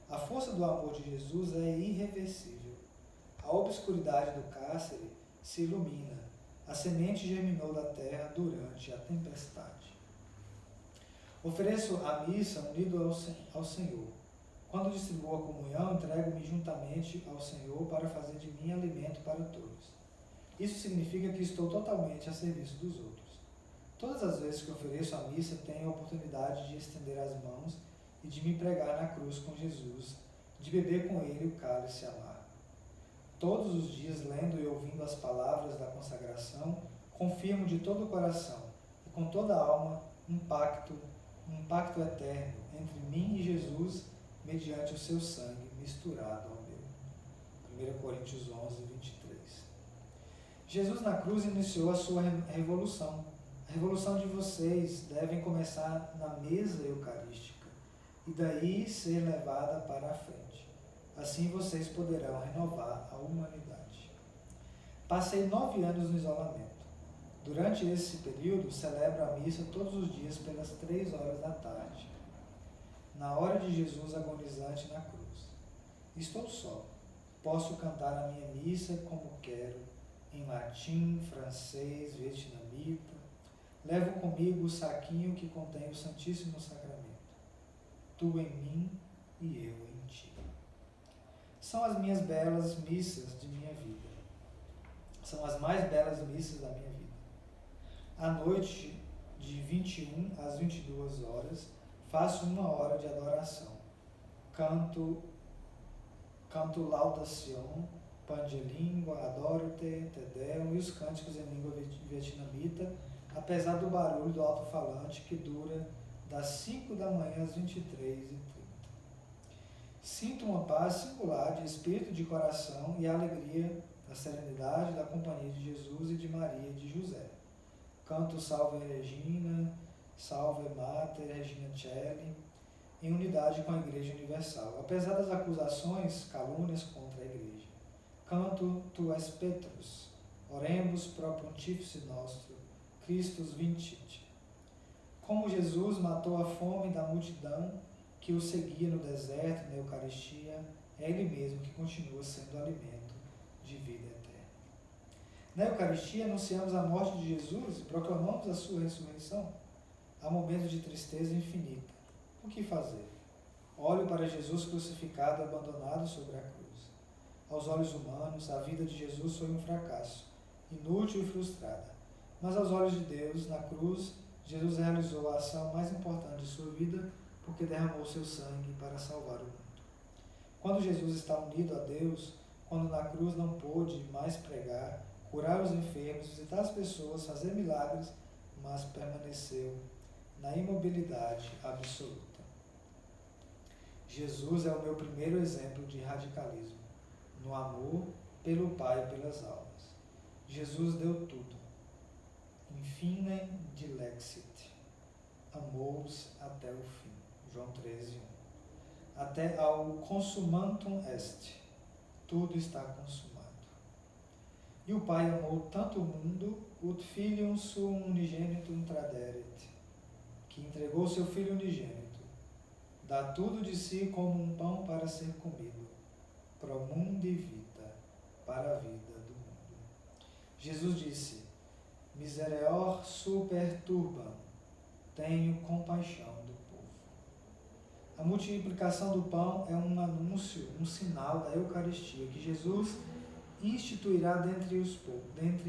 A força do amor de Jesus é irreversível. A obscuridade do cárcere se ilumina. A semente germinou da terra durante a tempestade. Ofereço a missa unido ao Senhor. Quando distribuo a comunhão, entrego-me juntamente ao Senhor para fazer de mim alimento para todos. Isso significa que estou totalmente a serviço dos outros. Todas as vezes que ofereço a missa, tenho a oportunidade de estender as mãos e de me pregar na cruz com Jesus, de beber com Ele o cálice amargo. Todos os dias, lendo e ouvindo as palavras da consagração, confirmo de todo o coração e com toda a alma um pacto eterno entre mim e Jesus, mediante o seu sangue misturado ao meu. 1 Coríntios 11, 23. Jesus na cruz iniciou a sua revolução, A revolução de vocês deve começar na mesa eucarística e daí ser levada para a frente. Assim vocês poderão renovar a humanidade. Passei 9 anos no isolamento. Durante esse período, celebro a missa todos os dias pelas 3 horas da tarde, na hora de Jesus agonizante na cruz. Estou só. Posso cantar a minha missa como quero, em latim, francês, vietnamita. Levo comigo o saquinho que contém o Santíssimo Sacramento. Tu em mim e eu em ti. São as minhas belas missas de minha vida. São as mais belas missas da minha vida. À noite, de 21 às 22 horas, faço 1 hora de adoração. Canto Laudación, Pan de Língua, Adoro-te, Te Deum e os cânticos em língua vietnamita, apesar do barulho do alto-falante que dura das 5 da manhã às 23h30. Sinto uma paz singular de espírito e de coração e a alegria, a serenidade da companhia de Jesus e de Maria e de José. Canto Salve Regina, Salve Mater, Regina Coeli, em unidade com a Igreja Universal, apesar das acusações, calúnias contra a Igreja. Canto Tu es Petrus, oremos pro Pontífice nostro, Christus vincit. Como Jesus matou a fome da multidão que o seguia no deserto, na Eucaristia, é Ele mesmo que continua sendo alimento de vida eterna. Na Eucaristia anunciamos a morte de Jesus e proclamamos a sua ressurreição. Há momentos de tristeza infinita. O que fazer? Olho para Jesus crucificado e abandonado sobre a cruz. Aos olhos humanos, a vida de Jesus foi um fracasso, inútil e frustrada. Mas aos olhos de Deus, na cruz, Jesus realizou a ação mais importante de sua vida porque derramou seu sangue para salvar o mundo. Quando Jesus está unido a Deus, quando na cruz não pôde mais pregar, curar os enfermos, visitar as pessoas, fazer milagres, mas permaneceu na imobilidade absoluta. Jesus é o meu primeiro exemplo de radicalismo, no amor pelo Pai e pelas almas. Jesus deu tudo. Infine dilexit. Amou-os até o fim. João 13:1. Até ao consumantum est. Tudo está consumado. E o Pai amou tanto o mundo, ut filium suum unigenitum traderet, que entregou seu Filho unigênito, dá tudo de si como um pão para ser comido, pro mundi vita, para a vida do mundo. Jesus disse, misereor super turbam, tenho compaixão do povo. A multiplicação do pão é um anúncio, um sinal da Eucaristia, que Jesus instituirá dentre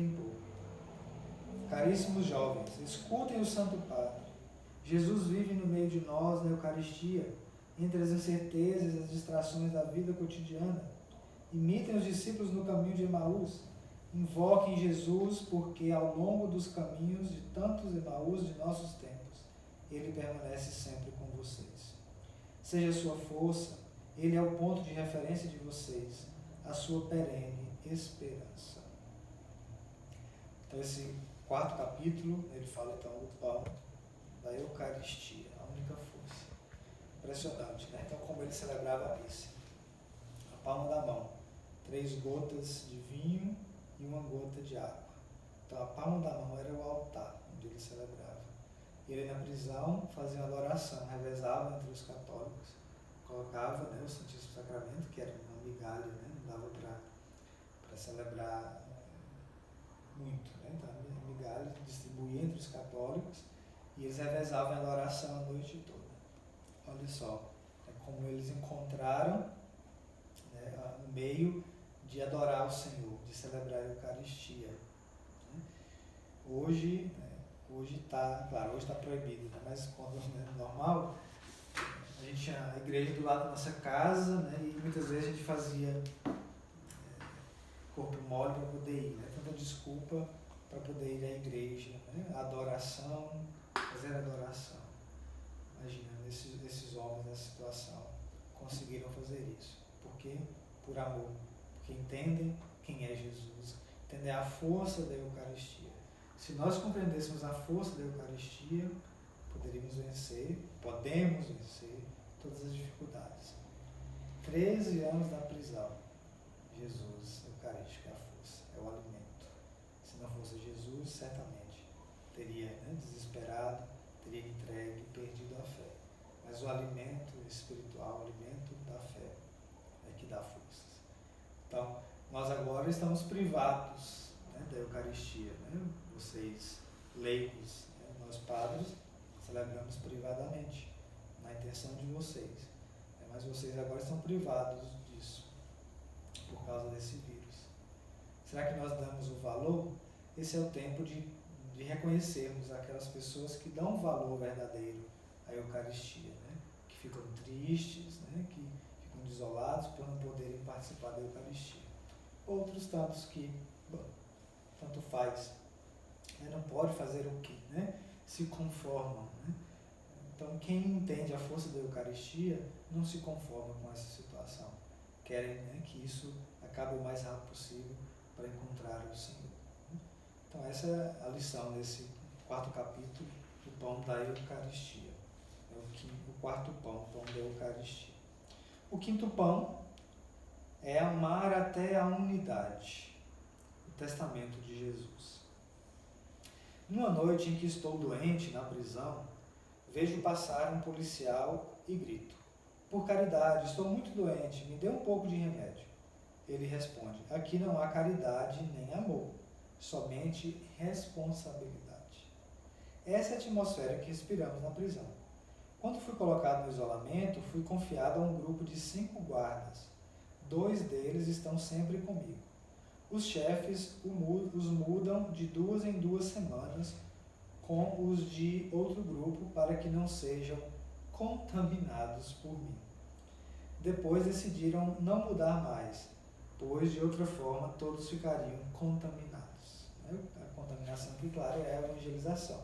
em pouco. Caríssimos jovens, escutem o Santo Padre. Jesus vive no meio de nós na Eucaristia, entre as incertezas e as distrações da vida cotidiana. Imitem os discípulos no caminho de Emaús. Invoquem Jesus, porque ao longo dos caminhos de tantos Emaús de nossos tempos, Ele permanece sempre com vocês. Seja a sua força, Ele é o ponto de referência de vocês, a sua perene esperança. Então esse 4º capítulo, ele fala então do pão, da Eucaristia, a única força. Impressionante, né? Então como ele celebrava a missa. A palma da mão, 3 gotas de vinho e 1 gota de água. Então a palma da mão era o altar onde ele celebrava. Ele na prisão fazia uma adoração, revezava entre os católicos, colocava, né, o Santíssimo Sacramento, que era uma migalha, né, não dava para celebrar muito, né, então a migalha distribuía entre os católicos e eles revezavam a adoração a noite toda. Olha só, é como eles encontraram, né, um meio de adorar o Senhor, de celebrar a Eucaristia. Né. Hoje está, claro, hoje está proibido, né, mas quando é normal, a gente tinha a igreja do lado da nossa casa, né, e muitas vezes a gente fazia corpo mole para poder ir, né, tanta desculpa para poder ir à igreja, né, adoração, fazer adoração. Imagina, esses homens nessa situação conseguiram fazer isso. Por quê? Por amor. Porque entendem quem é Jesus, entendem a força da Eucaristia. Se nós compreendêssemos a força da Eucaristia, podemos vencer todas as dificuldades. 13 anos na prisão. Jesus, Eucarístico é a força, é o alimento. Se não fosse Jesus, certamente teria desesperado, teria entregue, perdido a fé. Mas o alimento espiritual, o alimento da fé, é que dá forças. Então, nós agora estamos privados da Eucaristia. Vocês, leigos, nós padres, celebramos privadamente, na intenção de vocês. Mas vocês agora estão privados disso, por causa desse vírus. Será que nós damos o valor? Esse é o tempo de reconhecermos aquelas pessoas que dão valor verdadeiro à Eucaristia, que ficam tristes, que ficam desolados por não poderem participar da Eucaristia. Outros tantos que, tanto faz, não pode fazer o quê? Se conformam. Então, quem entende a força da Eucaristia não se conforma com essa situação. Querem que isso acabe o mais rápido possível para encontrar o Senhor. Então, essa é a lição desse 4º capítulo do Pão da Eucaristia. É o 4º pão, o Pão da Eucaristia. O 5º pão é amar até a unidade, o testamento de Jesus. Numa noite em que estou doente na prisão, vejo passar um policial e grito: por caridade, estou muito doente, me dê um pouco de remédio. Ele responde: aqui não há caridade nem amor, somente responsabilidade. Essa é a atmosfera que respiramos na prisão. Quando fui colocado no isolamento, fui confiado a um grupo de 5 guardas. 2 deles estão sempre comigo. Os chefes os mudam de 2 em 2 semanas com os de outro grupo para que não sejam contaminados por mim. Depois decidiram não mudar mais, pois de outra forma todos ficariam contaminados. A contaminação, que claro, é a evangelização.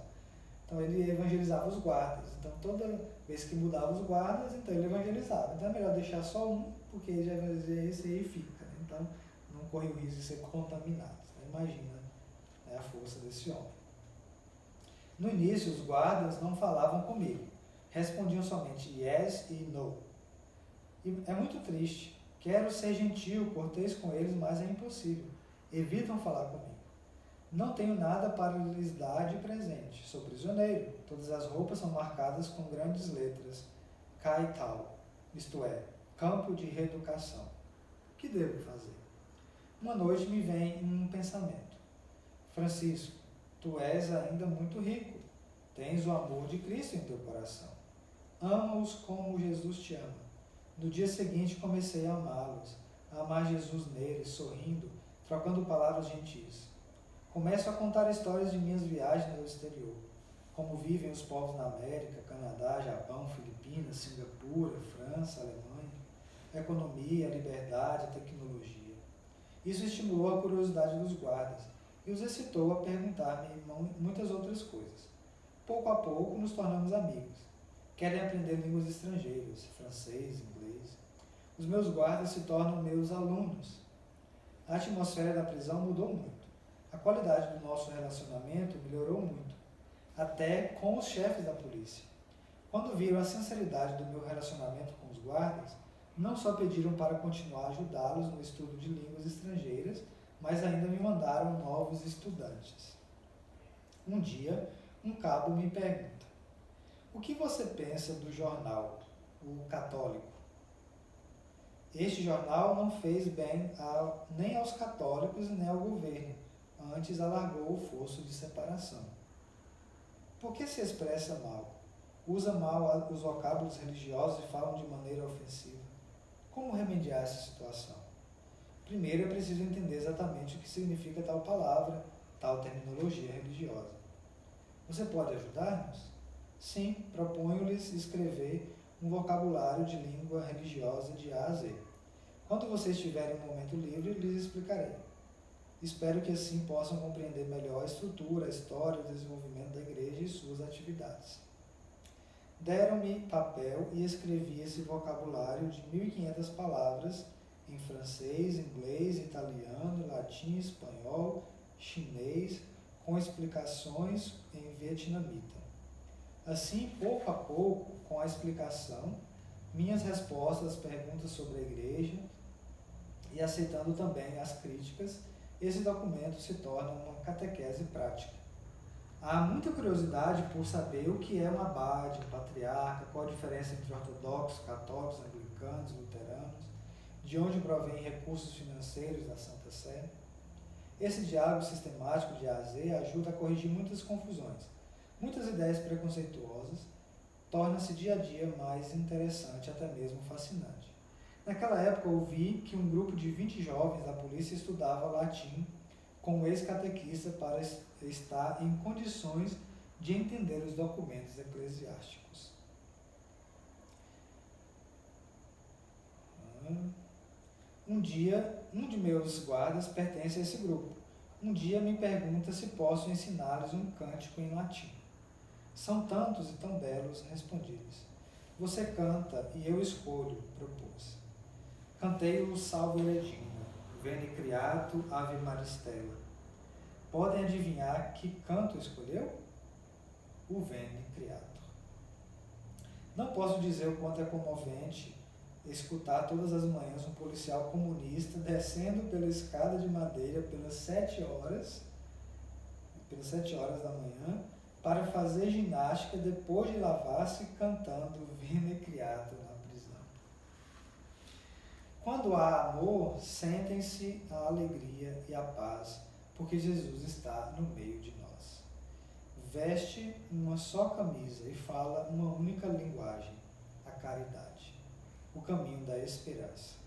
Então ele evangelizava os guardas. Então toda vez que mudava os guardas, então ele evangelizava. Então é melhor deixar só um, porque já esse aí fica. Então não corre o risco de ser contaminado. Imagina a força desse homem. No início, os guardas não falavam comigo. Respondiam somente yes e no. E é muito triste. Quero ser gentil, cortês com eles, mas é impossível. Evitam falar comigo. Não tenho nada para lhes dar de presente. Sou prisioneiro. Todas as roupas são marcadas com grandes letras. Kaital, isto é, campo de reeducação. O que devo fazer? Uma noite me vem um pensamento. Francisco, tu és ainda muito rico. Tens o amor de Cristo em teu coração. Ama-os como Jesus te ama. No dia seguinte comecei a amá-los, a amar Jesus neles, sorrindo, trocando palavras gentis. Começo a contar histórias de minhas viagens ao exterior, como vivem os povos na América, Canadá, Japão, Filipinas, Singapura, França, Alemanha, a economia, a liberdade, a tecnologia. Isso estimulou a curiosidade dos guardas e os excitou a perguntar-me muitas outras coisas. Pouco a pouco nos tornamos amigos. Querem aprender línguas estrangeiras, francês, inglês. Os meus guardas se tornam meus alunos. A atmosfera da prisão mudou muito. A qualidade do nosso relacionamento melhorou muito, até com os chefes da polícia. Quando viram a sinceridade do meu relacionamento com os guardas, não só pediram para continuar a ajudá-los no estudo de línguas estrangeiras, mas ainda me mandaram novos estudantes. Um dia, um cabo me pergunta: o que você pensa do jornal, o Católico? Este jornal não fez bem nem aos católicos nem ao governo, antes alargou o fosso de separação. Por que se expressa mal? Usa mal os vocábulos religiosos e falam de maneira ofensiva. Como remediar essa situação? Primeiro é preciso entender exatamente o que significa tal palavra, tal terminologia religiosa. Você pode ajudar-nos? Sim, proponho-lhes escrever um vocabulário de língua religiosa de A a Z. Quando vocês tiverem um momento livre, lhes explicarei. Espero que assim possam compreender melhor a estrutura, a história e o desenvolvimento da igreja e suas atividades. Deram-me papel e escrevi esse vocabulário de 1.500 palavras em francês, inglês, italiano, latim, espanhol, chinês, com explicações em vietnamita. Assim, pouco a pouco, com a explicação, minhas respostas às perguntas sobre a igreja e aceitando também as críticas, esse documento se torna uma catequese prática. Há muita curiosidade por saber o que é um abade, um patriarca, qual a diferença entre ortodoxos, católicos, anglicanos, luteranos, de onde provém recursos financeiros da Santa Sé. Esse diálogo sistemático de A a Z ajuda a corrigir muitas confusões, muitas ideias preconceituosas, torna-se dia a dia mais interessante, até mesmo fascinante. Naquela época ouvi que um grupo de 20 jovens da polícia estudava latim com um ex-catequista para estar em condições de entender os documentos eclesiásticos. Um dia, um de meus guardas pertence a esse grupo. Um dia me pergunta se posso ensinar-lhes um cântico em latim. São tantos e tão belos, respondi-lhes. Você canta e eu escolho, propôs. Cantei o Salve Regina, Veni Creato Ave Maristela. Podem adivinhar que canto escolheu? O Veni Creato. Não posso dizer o quanto é comovente escutar todas as manhãs um policial comunista descendo pela escada de madeira pelas 7 horas da manhã, para fazer ginástica depois de lavar-se cantando Veni Creato na prisão. Quando há amor, sentem-se a alegria e a paz, porque Jesus está no meio de nós. Veste uma só camisa e fala uma única linguagem, a caridade, o caminho da esperança.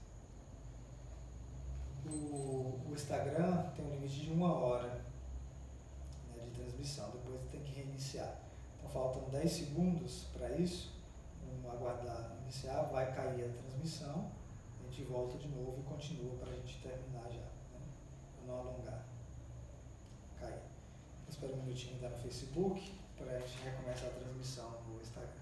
O Instagram tem um limite de 1 hora de transmissão, depois tem que reiniciar. Então faltam 10 segundos para isso, vamos aguardar iniciar, vai cair a transmissão, a gente volta de novo e continua para a gente terminar já, né? Para não alongar. Caiu. Espera um minutinho, ainda no Facebook, para a gente recomeçar a transmissão no Instagram.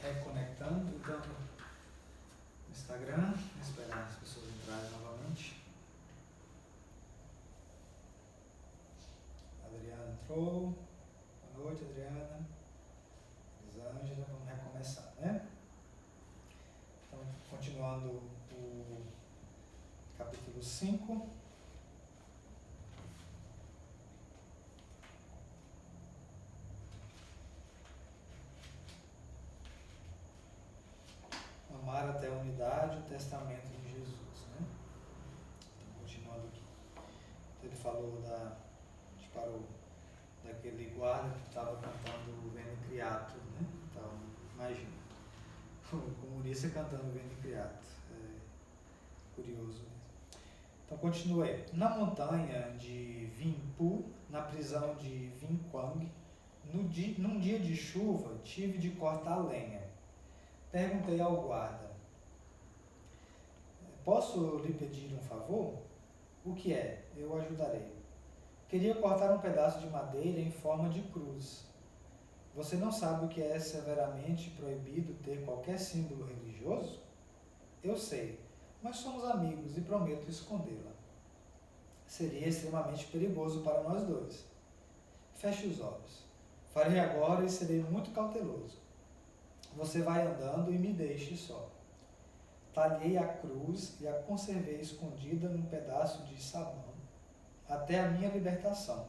Reconectando, então, no Instagram, esperar as pessoas entrarem novamente. A Adriana entrou. Boa noite, Adriana. Elisângela, vamos recomeçar, né? Então, continuando o capítulo 5. Amar até a unidade, o testamento de Jesus, né? Então, continuando aqui. Então, ele falou a gente parou daquele guarda que estava cantando o Veni Creato, né? Então, imagina, o comunista cantando o Veni Creato. É curioso mesmo. Então, continuei. Na montanha de Vinh na prisão de Vinh Quang, num dia de chuva, tive de cortar lenha. Perguntei ao guarda, posso lhe pedir um favor? O que é? Eu ajudarei. Queria cortar um pedaço de madeira em forma de cruz. Você não sabe o que é severamente proibido ter qualquer símbolo religioso? Eu sei, mas somos amigos e prometo escondê-la. Seria extremamente perigoso para nós dois. Feche os olhos. Farei agora e serei muito cauteloso. Você vai andando e me deixe só. Talhei a cruz e a conservei escondida num pedaço de sabão até a minha libertação.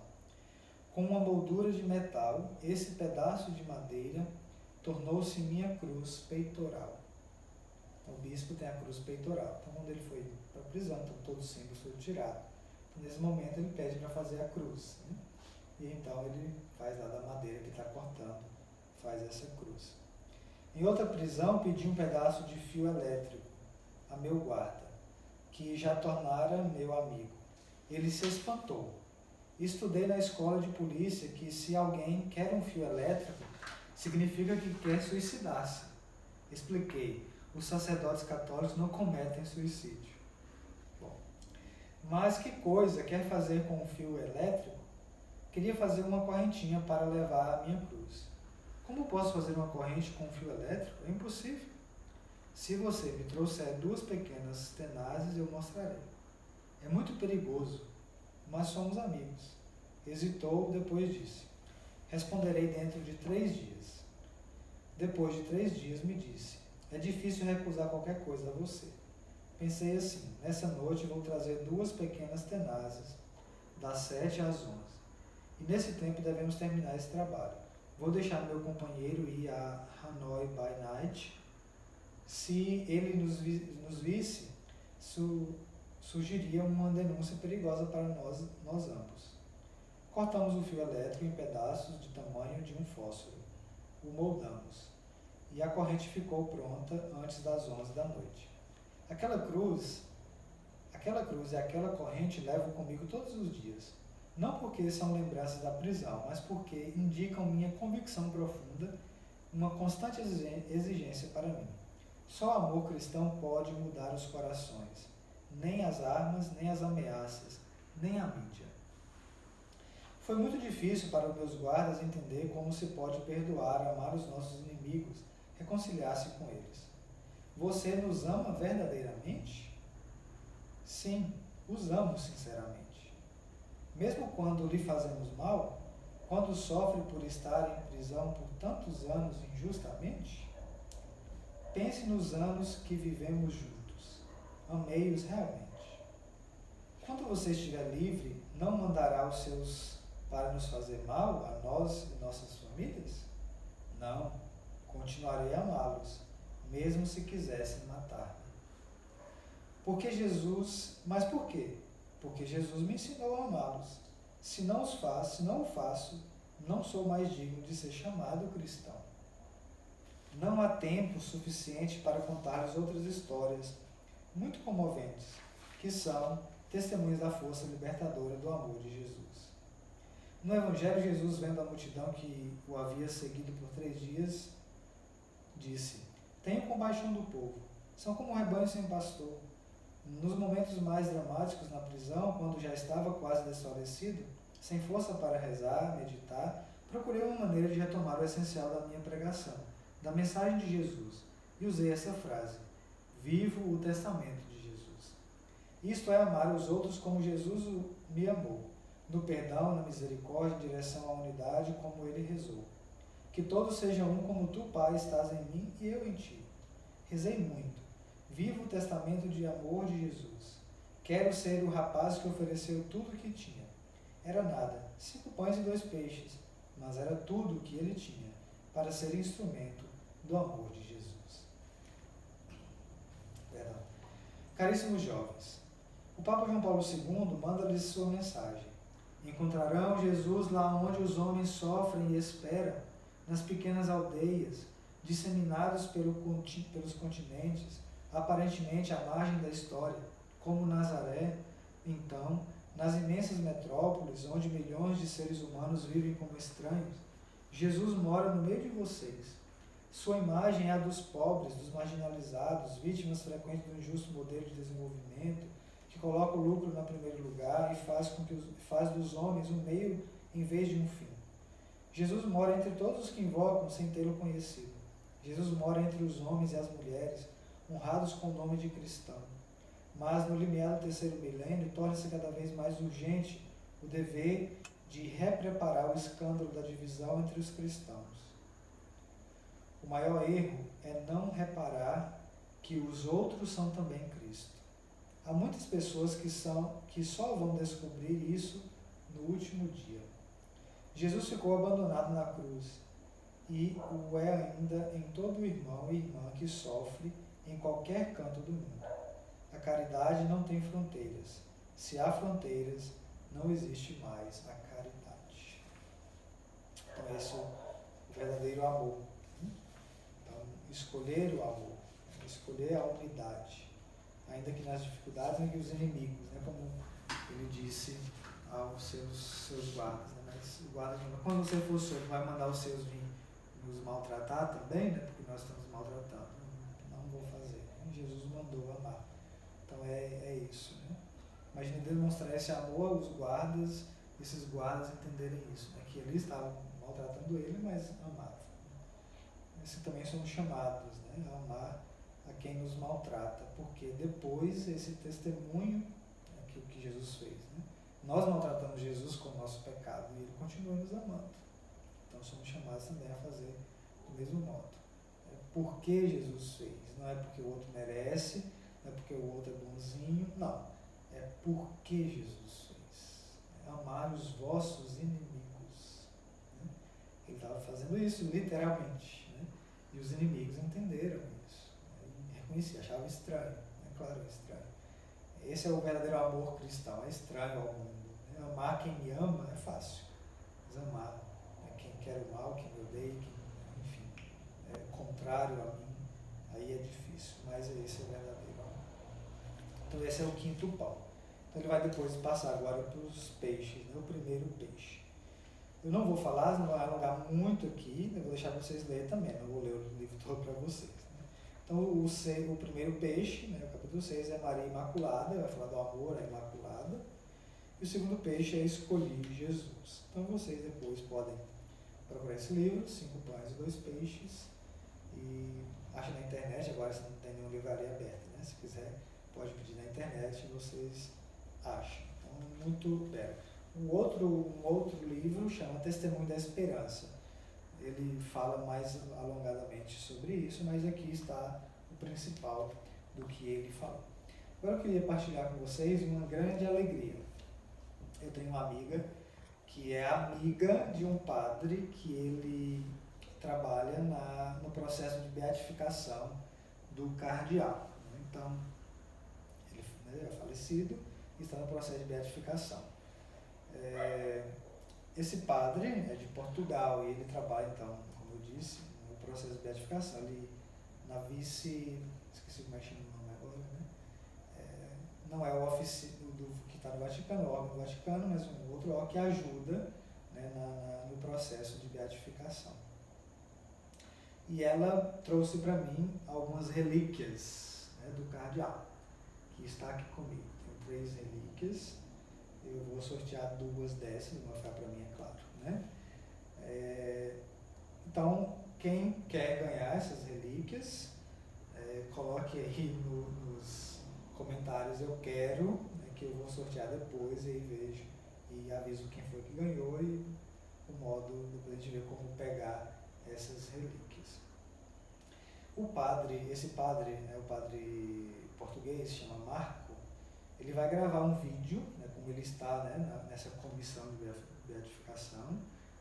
Com uma moldura de metal, esse pedaço de madeira tornou-se minha cruz peitoral. Então, o bispo tem a cruz peitoral. Então, quando ele foi para a prisão, então, todos os símbolos foram tirados. Então, nesse momento, ele pede para fazer a cruz, né? E então ele faz lá da madeira que está cortando, faz essa cruz. Em outra prisão, pedi um pedaço de fio elétrico a meu guarda, que já tornara meu amigo. Ele se espantou. Estudei na escola de polícia que se alguém quer um fio elétrico, Significa que quer suicidar-se. Expliquei. Os sacerdotes católicos não cometem suicídio. Bom, mas que coisa quer fazer com um fio elétrico? Queria fazer uma correntinha para levar a minha cruz. Como posso fazer uma corrente com um fio elétrico? É impossível. Se você me trouxer 2 pequenas tenazes, eu mostrarei. É muito perigoso, mas somos amigos. Hesitou, depois disse. Responderei dentro de 3 dias. Depois de 3 dias me disse. É difícil recusar qualquer coisa a você. Pensei assim, nessa noite vou trazer 2 pequenas tenazes, das 7 às 11. E nesse tempo devemos terminar esse trabalho. Vou deixar meu companheiro ir a Hanoi by night. Se ele nos visse, surgiria uma denúncia perigosa para nós ambos. Cortamos o fio elétrico em pedaços de tamanho de um fósforo. O moldamos. E a corrente ficou pronta antes das 11 da noite. Aquela cruz e aquela corrente levo comigo todos os dias. Não porque são lembranças da prisão, mas porque indicam minha convicção profunda, uma constante exigência para mim. Só o amor cristão pode mudar os corações. Nem as armas, nem as ameaças, nem a mídia. Foi muito difícil para os meus guardas entender como se pode perdoar, amar os nossos inimigos, reconciliar-se com eles. Você nos ama verdadeiramente? Sim, os amo sinceramente. Mesmo quando lhe fazemos mal, quando sofre por estar em prisão por tantos anos injustamente? Pense nos anos que vivemos juntos. Amei-os realmente. Quando você estiver livre, não mandará os seus para nos fazer mal, a nós e nossas famílias? Não, continuarei a amá-los, mesmo se quisessem matar-me. Mas por quê? Porque Jesus me ensinou a amá-los. Se não o faço, não sou mais digno de ser chamado cristão. Não há tempo suficiente para contar-lhes outras histórias muito comoventes, que são testemunhas da força libertadora do amor de Jesus. No Evangelho, Jesus, vendo a multidão que o havia seguido por 3 dias, disse: tenho compaixão do povo, são como um rebanho sem pastor. Nos momentos mais dramáticos na prisão, quando já estava quase desfalecido, sem força para rezar, meditar, procurei uma maneira de retomar o essencial da minha pregação, da mensagem de Jesus, e usei essa frase: vivo o testamento de Jesus. Isto é amar os outros como Jesus me amou, no perdão, na misericórdia, em direção à unidade, como ele rezou. Que todos sejam um como tu, Pai, estás em mim e eu em ti. Rezei muito. Vivo o testamento de amor de Jesus. Quero ser o rapaz que ofereceu tudo o que tinha. Era nada, 5 pães e 2 peixes, mas era tudo o que ele tinha, para ser instrumento do amor de Jesus. Perdão. Caríssimos jovens, o Papa João Paulo II manda-lhes sua mensagem. Encontrarão Jesus lá onde os homens sofrem e esperam, nas pequenas aldeias, disseminados pelos continentes, aparentemente à margem da história, como Nazaré, então, nas imensas metrópoles, onde milhões de seres humanos vivem como estranhos, Jesus mora no meio de vocês. Sua imagem é a dos pobres, dos marginalizados, vítimas frequentes do injusto modelo de desenvolvimento, que coloca o lucro no primeiro lugar e faz dos homens um meio em vez de um fim. Jesus mora entre todos os que invocam sem tê-lo conhecido. Jesus mora entre os homens e as mulheres, honrados com o nome de cristão. Mas no limiar do 3º milênio, torna-se cada vez mais urgente o dever de repreparar o escândalo da divisão entre os cristãos. O maior erro é não reparar que os outros são também Cristo. Há muitas pessoas que só vão descobrir isso no último dia. Jesus ficou abandonado na cruz e o é ainda em todo irmão e irmã que sofre em qualquer canto do mundo. A caridade não tem fronteiras. Se há fronteiras, não existe mais a caridade. Então, esse é o verdadeiro amor. Então, escolher o amor, escolher a unidade, ainda que nas dificuldades, ainda que os inimigos, né? Como ele disse aos seus guardas. Né? Mas o guarda, quando você for solto, vai mandar os seus vir nos maltratar também, né? Porque nós estamos maltratando. Não vou fazer. Jesus mandou amar. Então é isso, né? Imagina demonstrar esse amor aos guardas, esses guardas entenderem isso, né? Que eles estavam maltratando ele, mas amavam. Assim também somos chamados, né? A amar a quem nos maltrata, porque depois esse testemunho, né, que Jesus fez, né? Nós maltratamos Jesus com o nosso pecado e ele continua nos amando. Então somos chamados também a fazer do mesmo modo. É porque Jesus fez, não é porque o outro merece, não é porque o outro é bonzinho, não. É porque Jesus fez. É amar os vossos inimigos. Né? Ele estava fazendo isso literalmente. Né? E os inimigos entenderam isso. Né? E reconheciam, achavam estranho. Né? Claro, é estranho. Esse é o verdadeiro amor cristão, é estranho ao mundo. Né? Amar quem me ama é fácil. Mas amar, né, quem quer o mal, quem me odeia, quem, enfim, é contrário a mim, aí é difícil. Mas esse é o verdadeiro amor. Então esse é o quinto pão. Então ele vai depois passar agora para os peixes, né? O primeiro peixe. Eu não vou falar, não vou alongar muito aqui, eu vou deixar vocês lerem também, não vou ler o livro todo para vocês. Né? Então o primeiro peixe, né, o capítulo 6 é Maria Imaculada, vai falar do amor à Imaculada. E o segundo peixe é Escolhi Jesus. Então vocês depois podem procurar esse livro, 5 pães e 2 peixes, e acha na internet, agora você não tem nenhuma livraria aberta, né? Se quiser, pode pedir na internet, vocês acham. Então, muito bem. Um outro livro chama Testemunho da Esperança. Ele fala mais alongadamente sobre isso, mas aqui está o principal do que ele falou. Agora eu queria partilhar com vocês uma grande alegria. Eu tenho uma amiga que é amiga de um padre que ele trabalha no processo de beatificação do cardeal. Então, ele é falecido e está no processo de beatificação. Esse padre é de Portugal e ele trabalha, então, como eu disse, no processo de beatificação. Ele, na esqueci como é que chama o nome agora, né? Não é o ofício que está no Vaticano, o órgão do Vaticano, mas um outro órgão que ajuda, né, no processo de beatificação. E ela trouxe para mim algumas relíquias, né, do cardeal, que está aqui comigo. Tenho 3 relíquias, eu vou sortear 2 dessas, uma ficar para mim, é claro. Né? Então, quem quer ganhar essas relíquias, coloque aí nos comentários eu quero, né, que eu vou sortear depois e aí vejo e aviso quem foi que ganhou e o modo, depois a gente vê como pegar essas relíquias. Esse padre, né, o padre português, se chama Marco, ele vai gravar um vídeo, né, como ele está, né, nessa comissão de beatificação.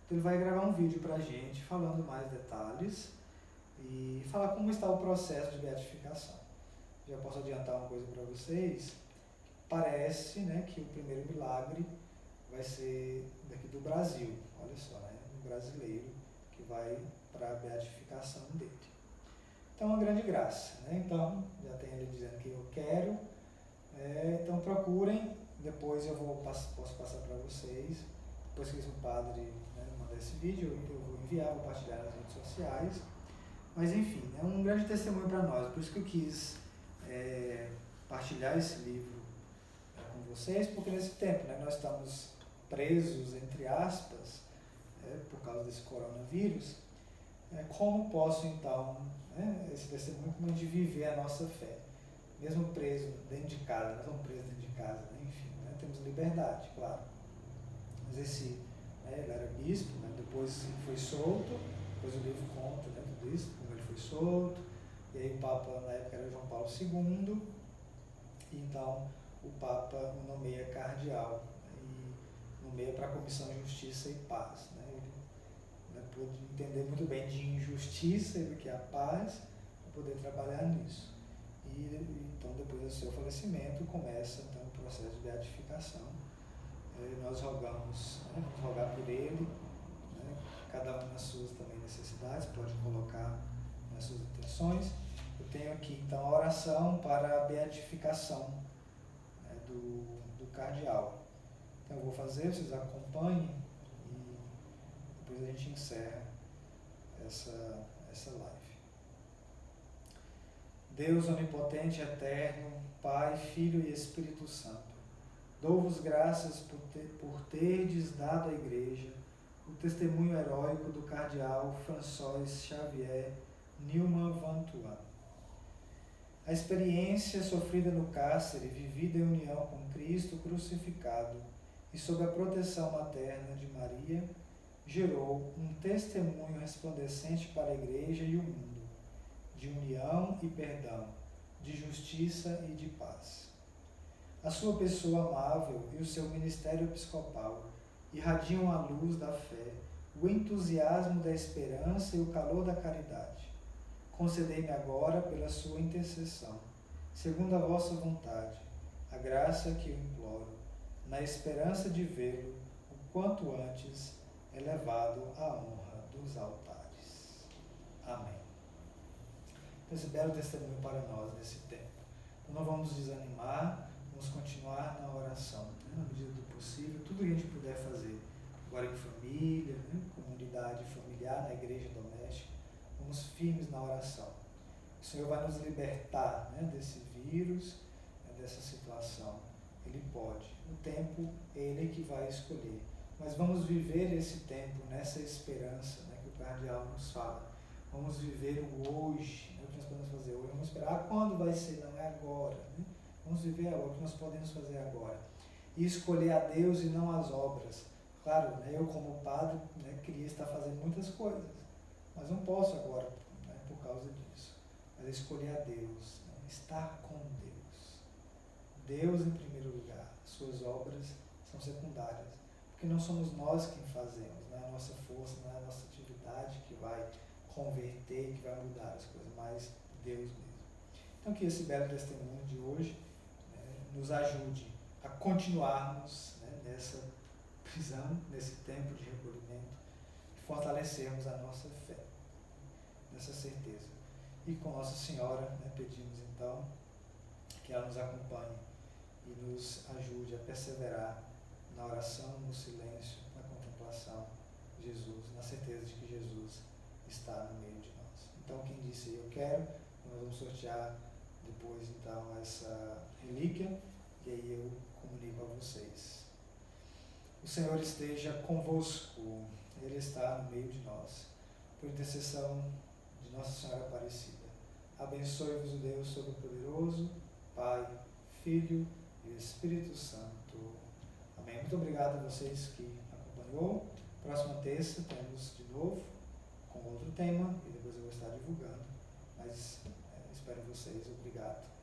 Então ele vai gravar um vídeo para a gente, falando mais detalhes e falar como está o processo de beatificação. Já posso adiantar uma coisa para vocês. Parece, né, que o primeiro milagre vai ser daqui do Brasil. Olha só, né, um brasileiro que vai para a beatificação dele. Então, uma grande graça. Né? Então, já tem ele dizendo que eu quero. Então, procurem. Depois eu posso passar para vocês. Depois que o padre, né, mandar esse vídeo, eu vou enviar, vou partilhar nas redes sociais. Mas, enfim, é um grande testemunho para nós. Por isso que eu quis partilhar esse livro com vocês, porque nesse tempo, né, nós estamos presos, entre aspas, por causa desse coronavírus. Como posso, então, né, esse testemunho, como de viver a nossa fé? Mesmo preso dentro de casa, nós estamos presos dentro de casa, né? Enfim, né, temos liberdade, claro. Mas ele era bispo, né, depois foi solto, depois o livro conta, né, tudo isso, como ele foi solto, e aí o Papa na época era João Paulo II, e então o Papa o nomeia cardeal, né, e nomeia para a Comissão de Justiça e Paz. Né, ele pôde entender muito bem de injustiça e do que é a paz, para poder trabalhar nisso. E então, depois do seu falecimento, começa então, o processo de beatificação. Nós rogamos, né, vamos rogar por ele, né, cada um nas suas também necessidades, pode colocar nas suas intenções. Eu tenho aqui então a oração para a beatificação, né, do cardeal. Então eu vou fazer, vocês acompanhem e depois a gente encerra essa live. Deus onipotente, eterno, Pai, Filho e Espírito Santo, dou-vos graças por terdes dado à Igreja o testemunho heróico do cardeal François Xavier Newman Van Thuan. A experiência sofrida no cárcere, vivida em união com Cristo crucificado e sob a proteção materna de Maria, gerou um testemunho resplandecente para a Igreja e o mundo, de união e perdão, de justiça e de paz. A sua pessoa amável e o seu ministério episcopal irradiam a luz da fé, o entusiasmo da esperança e o calor da caridade. Concedei-me agora, pela sua intercessão, segundo a vossa vontade, a graça que eu imploro, na esperança de vê-lo, o quanto antes, elevado à honra dos altares. Amém. Esse belo testemunho para nós nesse tempo. Então, não vamos desanimar, vamos continuar na oração, na medida do possível, tudo que a gente puder fazer, agora em família, comunidade familiar, na igreja doméstica, vamos firmes na oração. O Senhor vai nos libertar desse vírus, dessa situação. Ele pode. O tempo é Ele que vai escolher. Mas vamos viver esse tempo nessa esperança que o cardeal nos fala. Vamos viver o hoje, o que nós podemos fazer hoje. Vamos esperar quando vai ser, não é agora. Vamos viver agora, o que nós podemos fazer agora. E escolher a Deus e não as obras. Claro, eu como padre queria estar fazendo muitas coisas, mas não posso agora por causa disso. Mas escolher a Deus, estar com Deus. Deus em primeiro lugar, suas obras são secundárias, porque não somos nós quem fazemos, não é a nossa força, não é a nossa atividade que vai converter, que vai mudar as coisas, mas Deus mesmo. Então que esse belo testemunho de hoje nos ajude a continuarmos nessa prisão, nesse tempo de recolhimento, e fortalecermos a nossa fé, nessa certeza. E com Nossa Senhora pedimos então que ela nos acompanhe e nos ajude a perseverar na oração, no silêncio, na contemplação de Jesus, na certeza de que Jesus está no meio de nós. Então quem disse eu quero, nós vamos sortear depois então essa relíquia e aí eu comunico a vocês. O Senhor esteja convosco, Ele está no meio de nós. Por intercessão de Nossa Senhora Aparecida, abençoe-vos o Deus Todo-Poderoso, Pai, Filho e Espírito Santo. Amém. Muito obrigado a vocês que acompanhou. Próxima terça temos de novo com outro tema e depois eu vou estar divulgando. Mas espero vocês. Obrigado.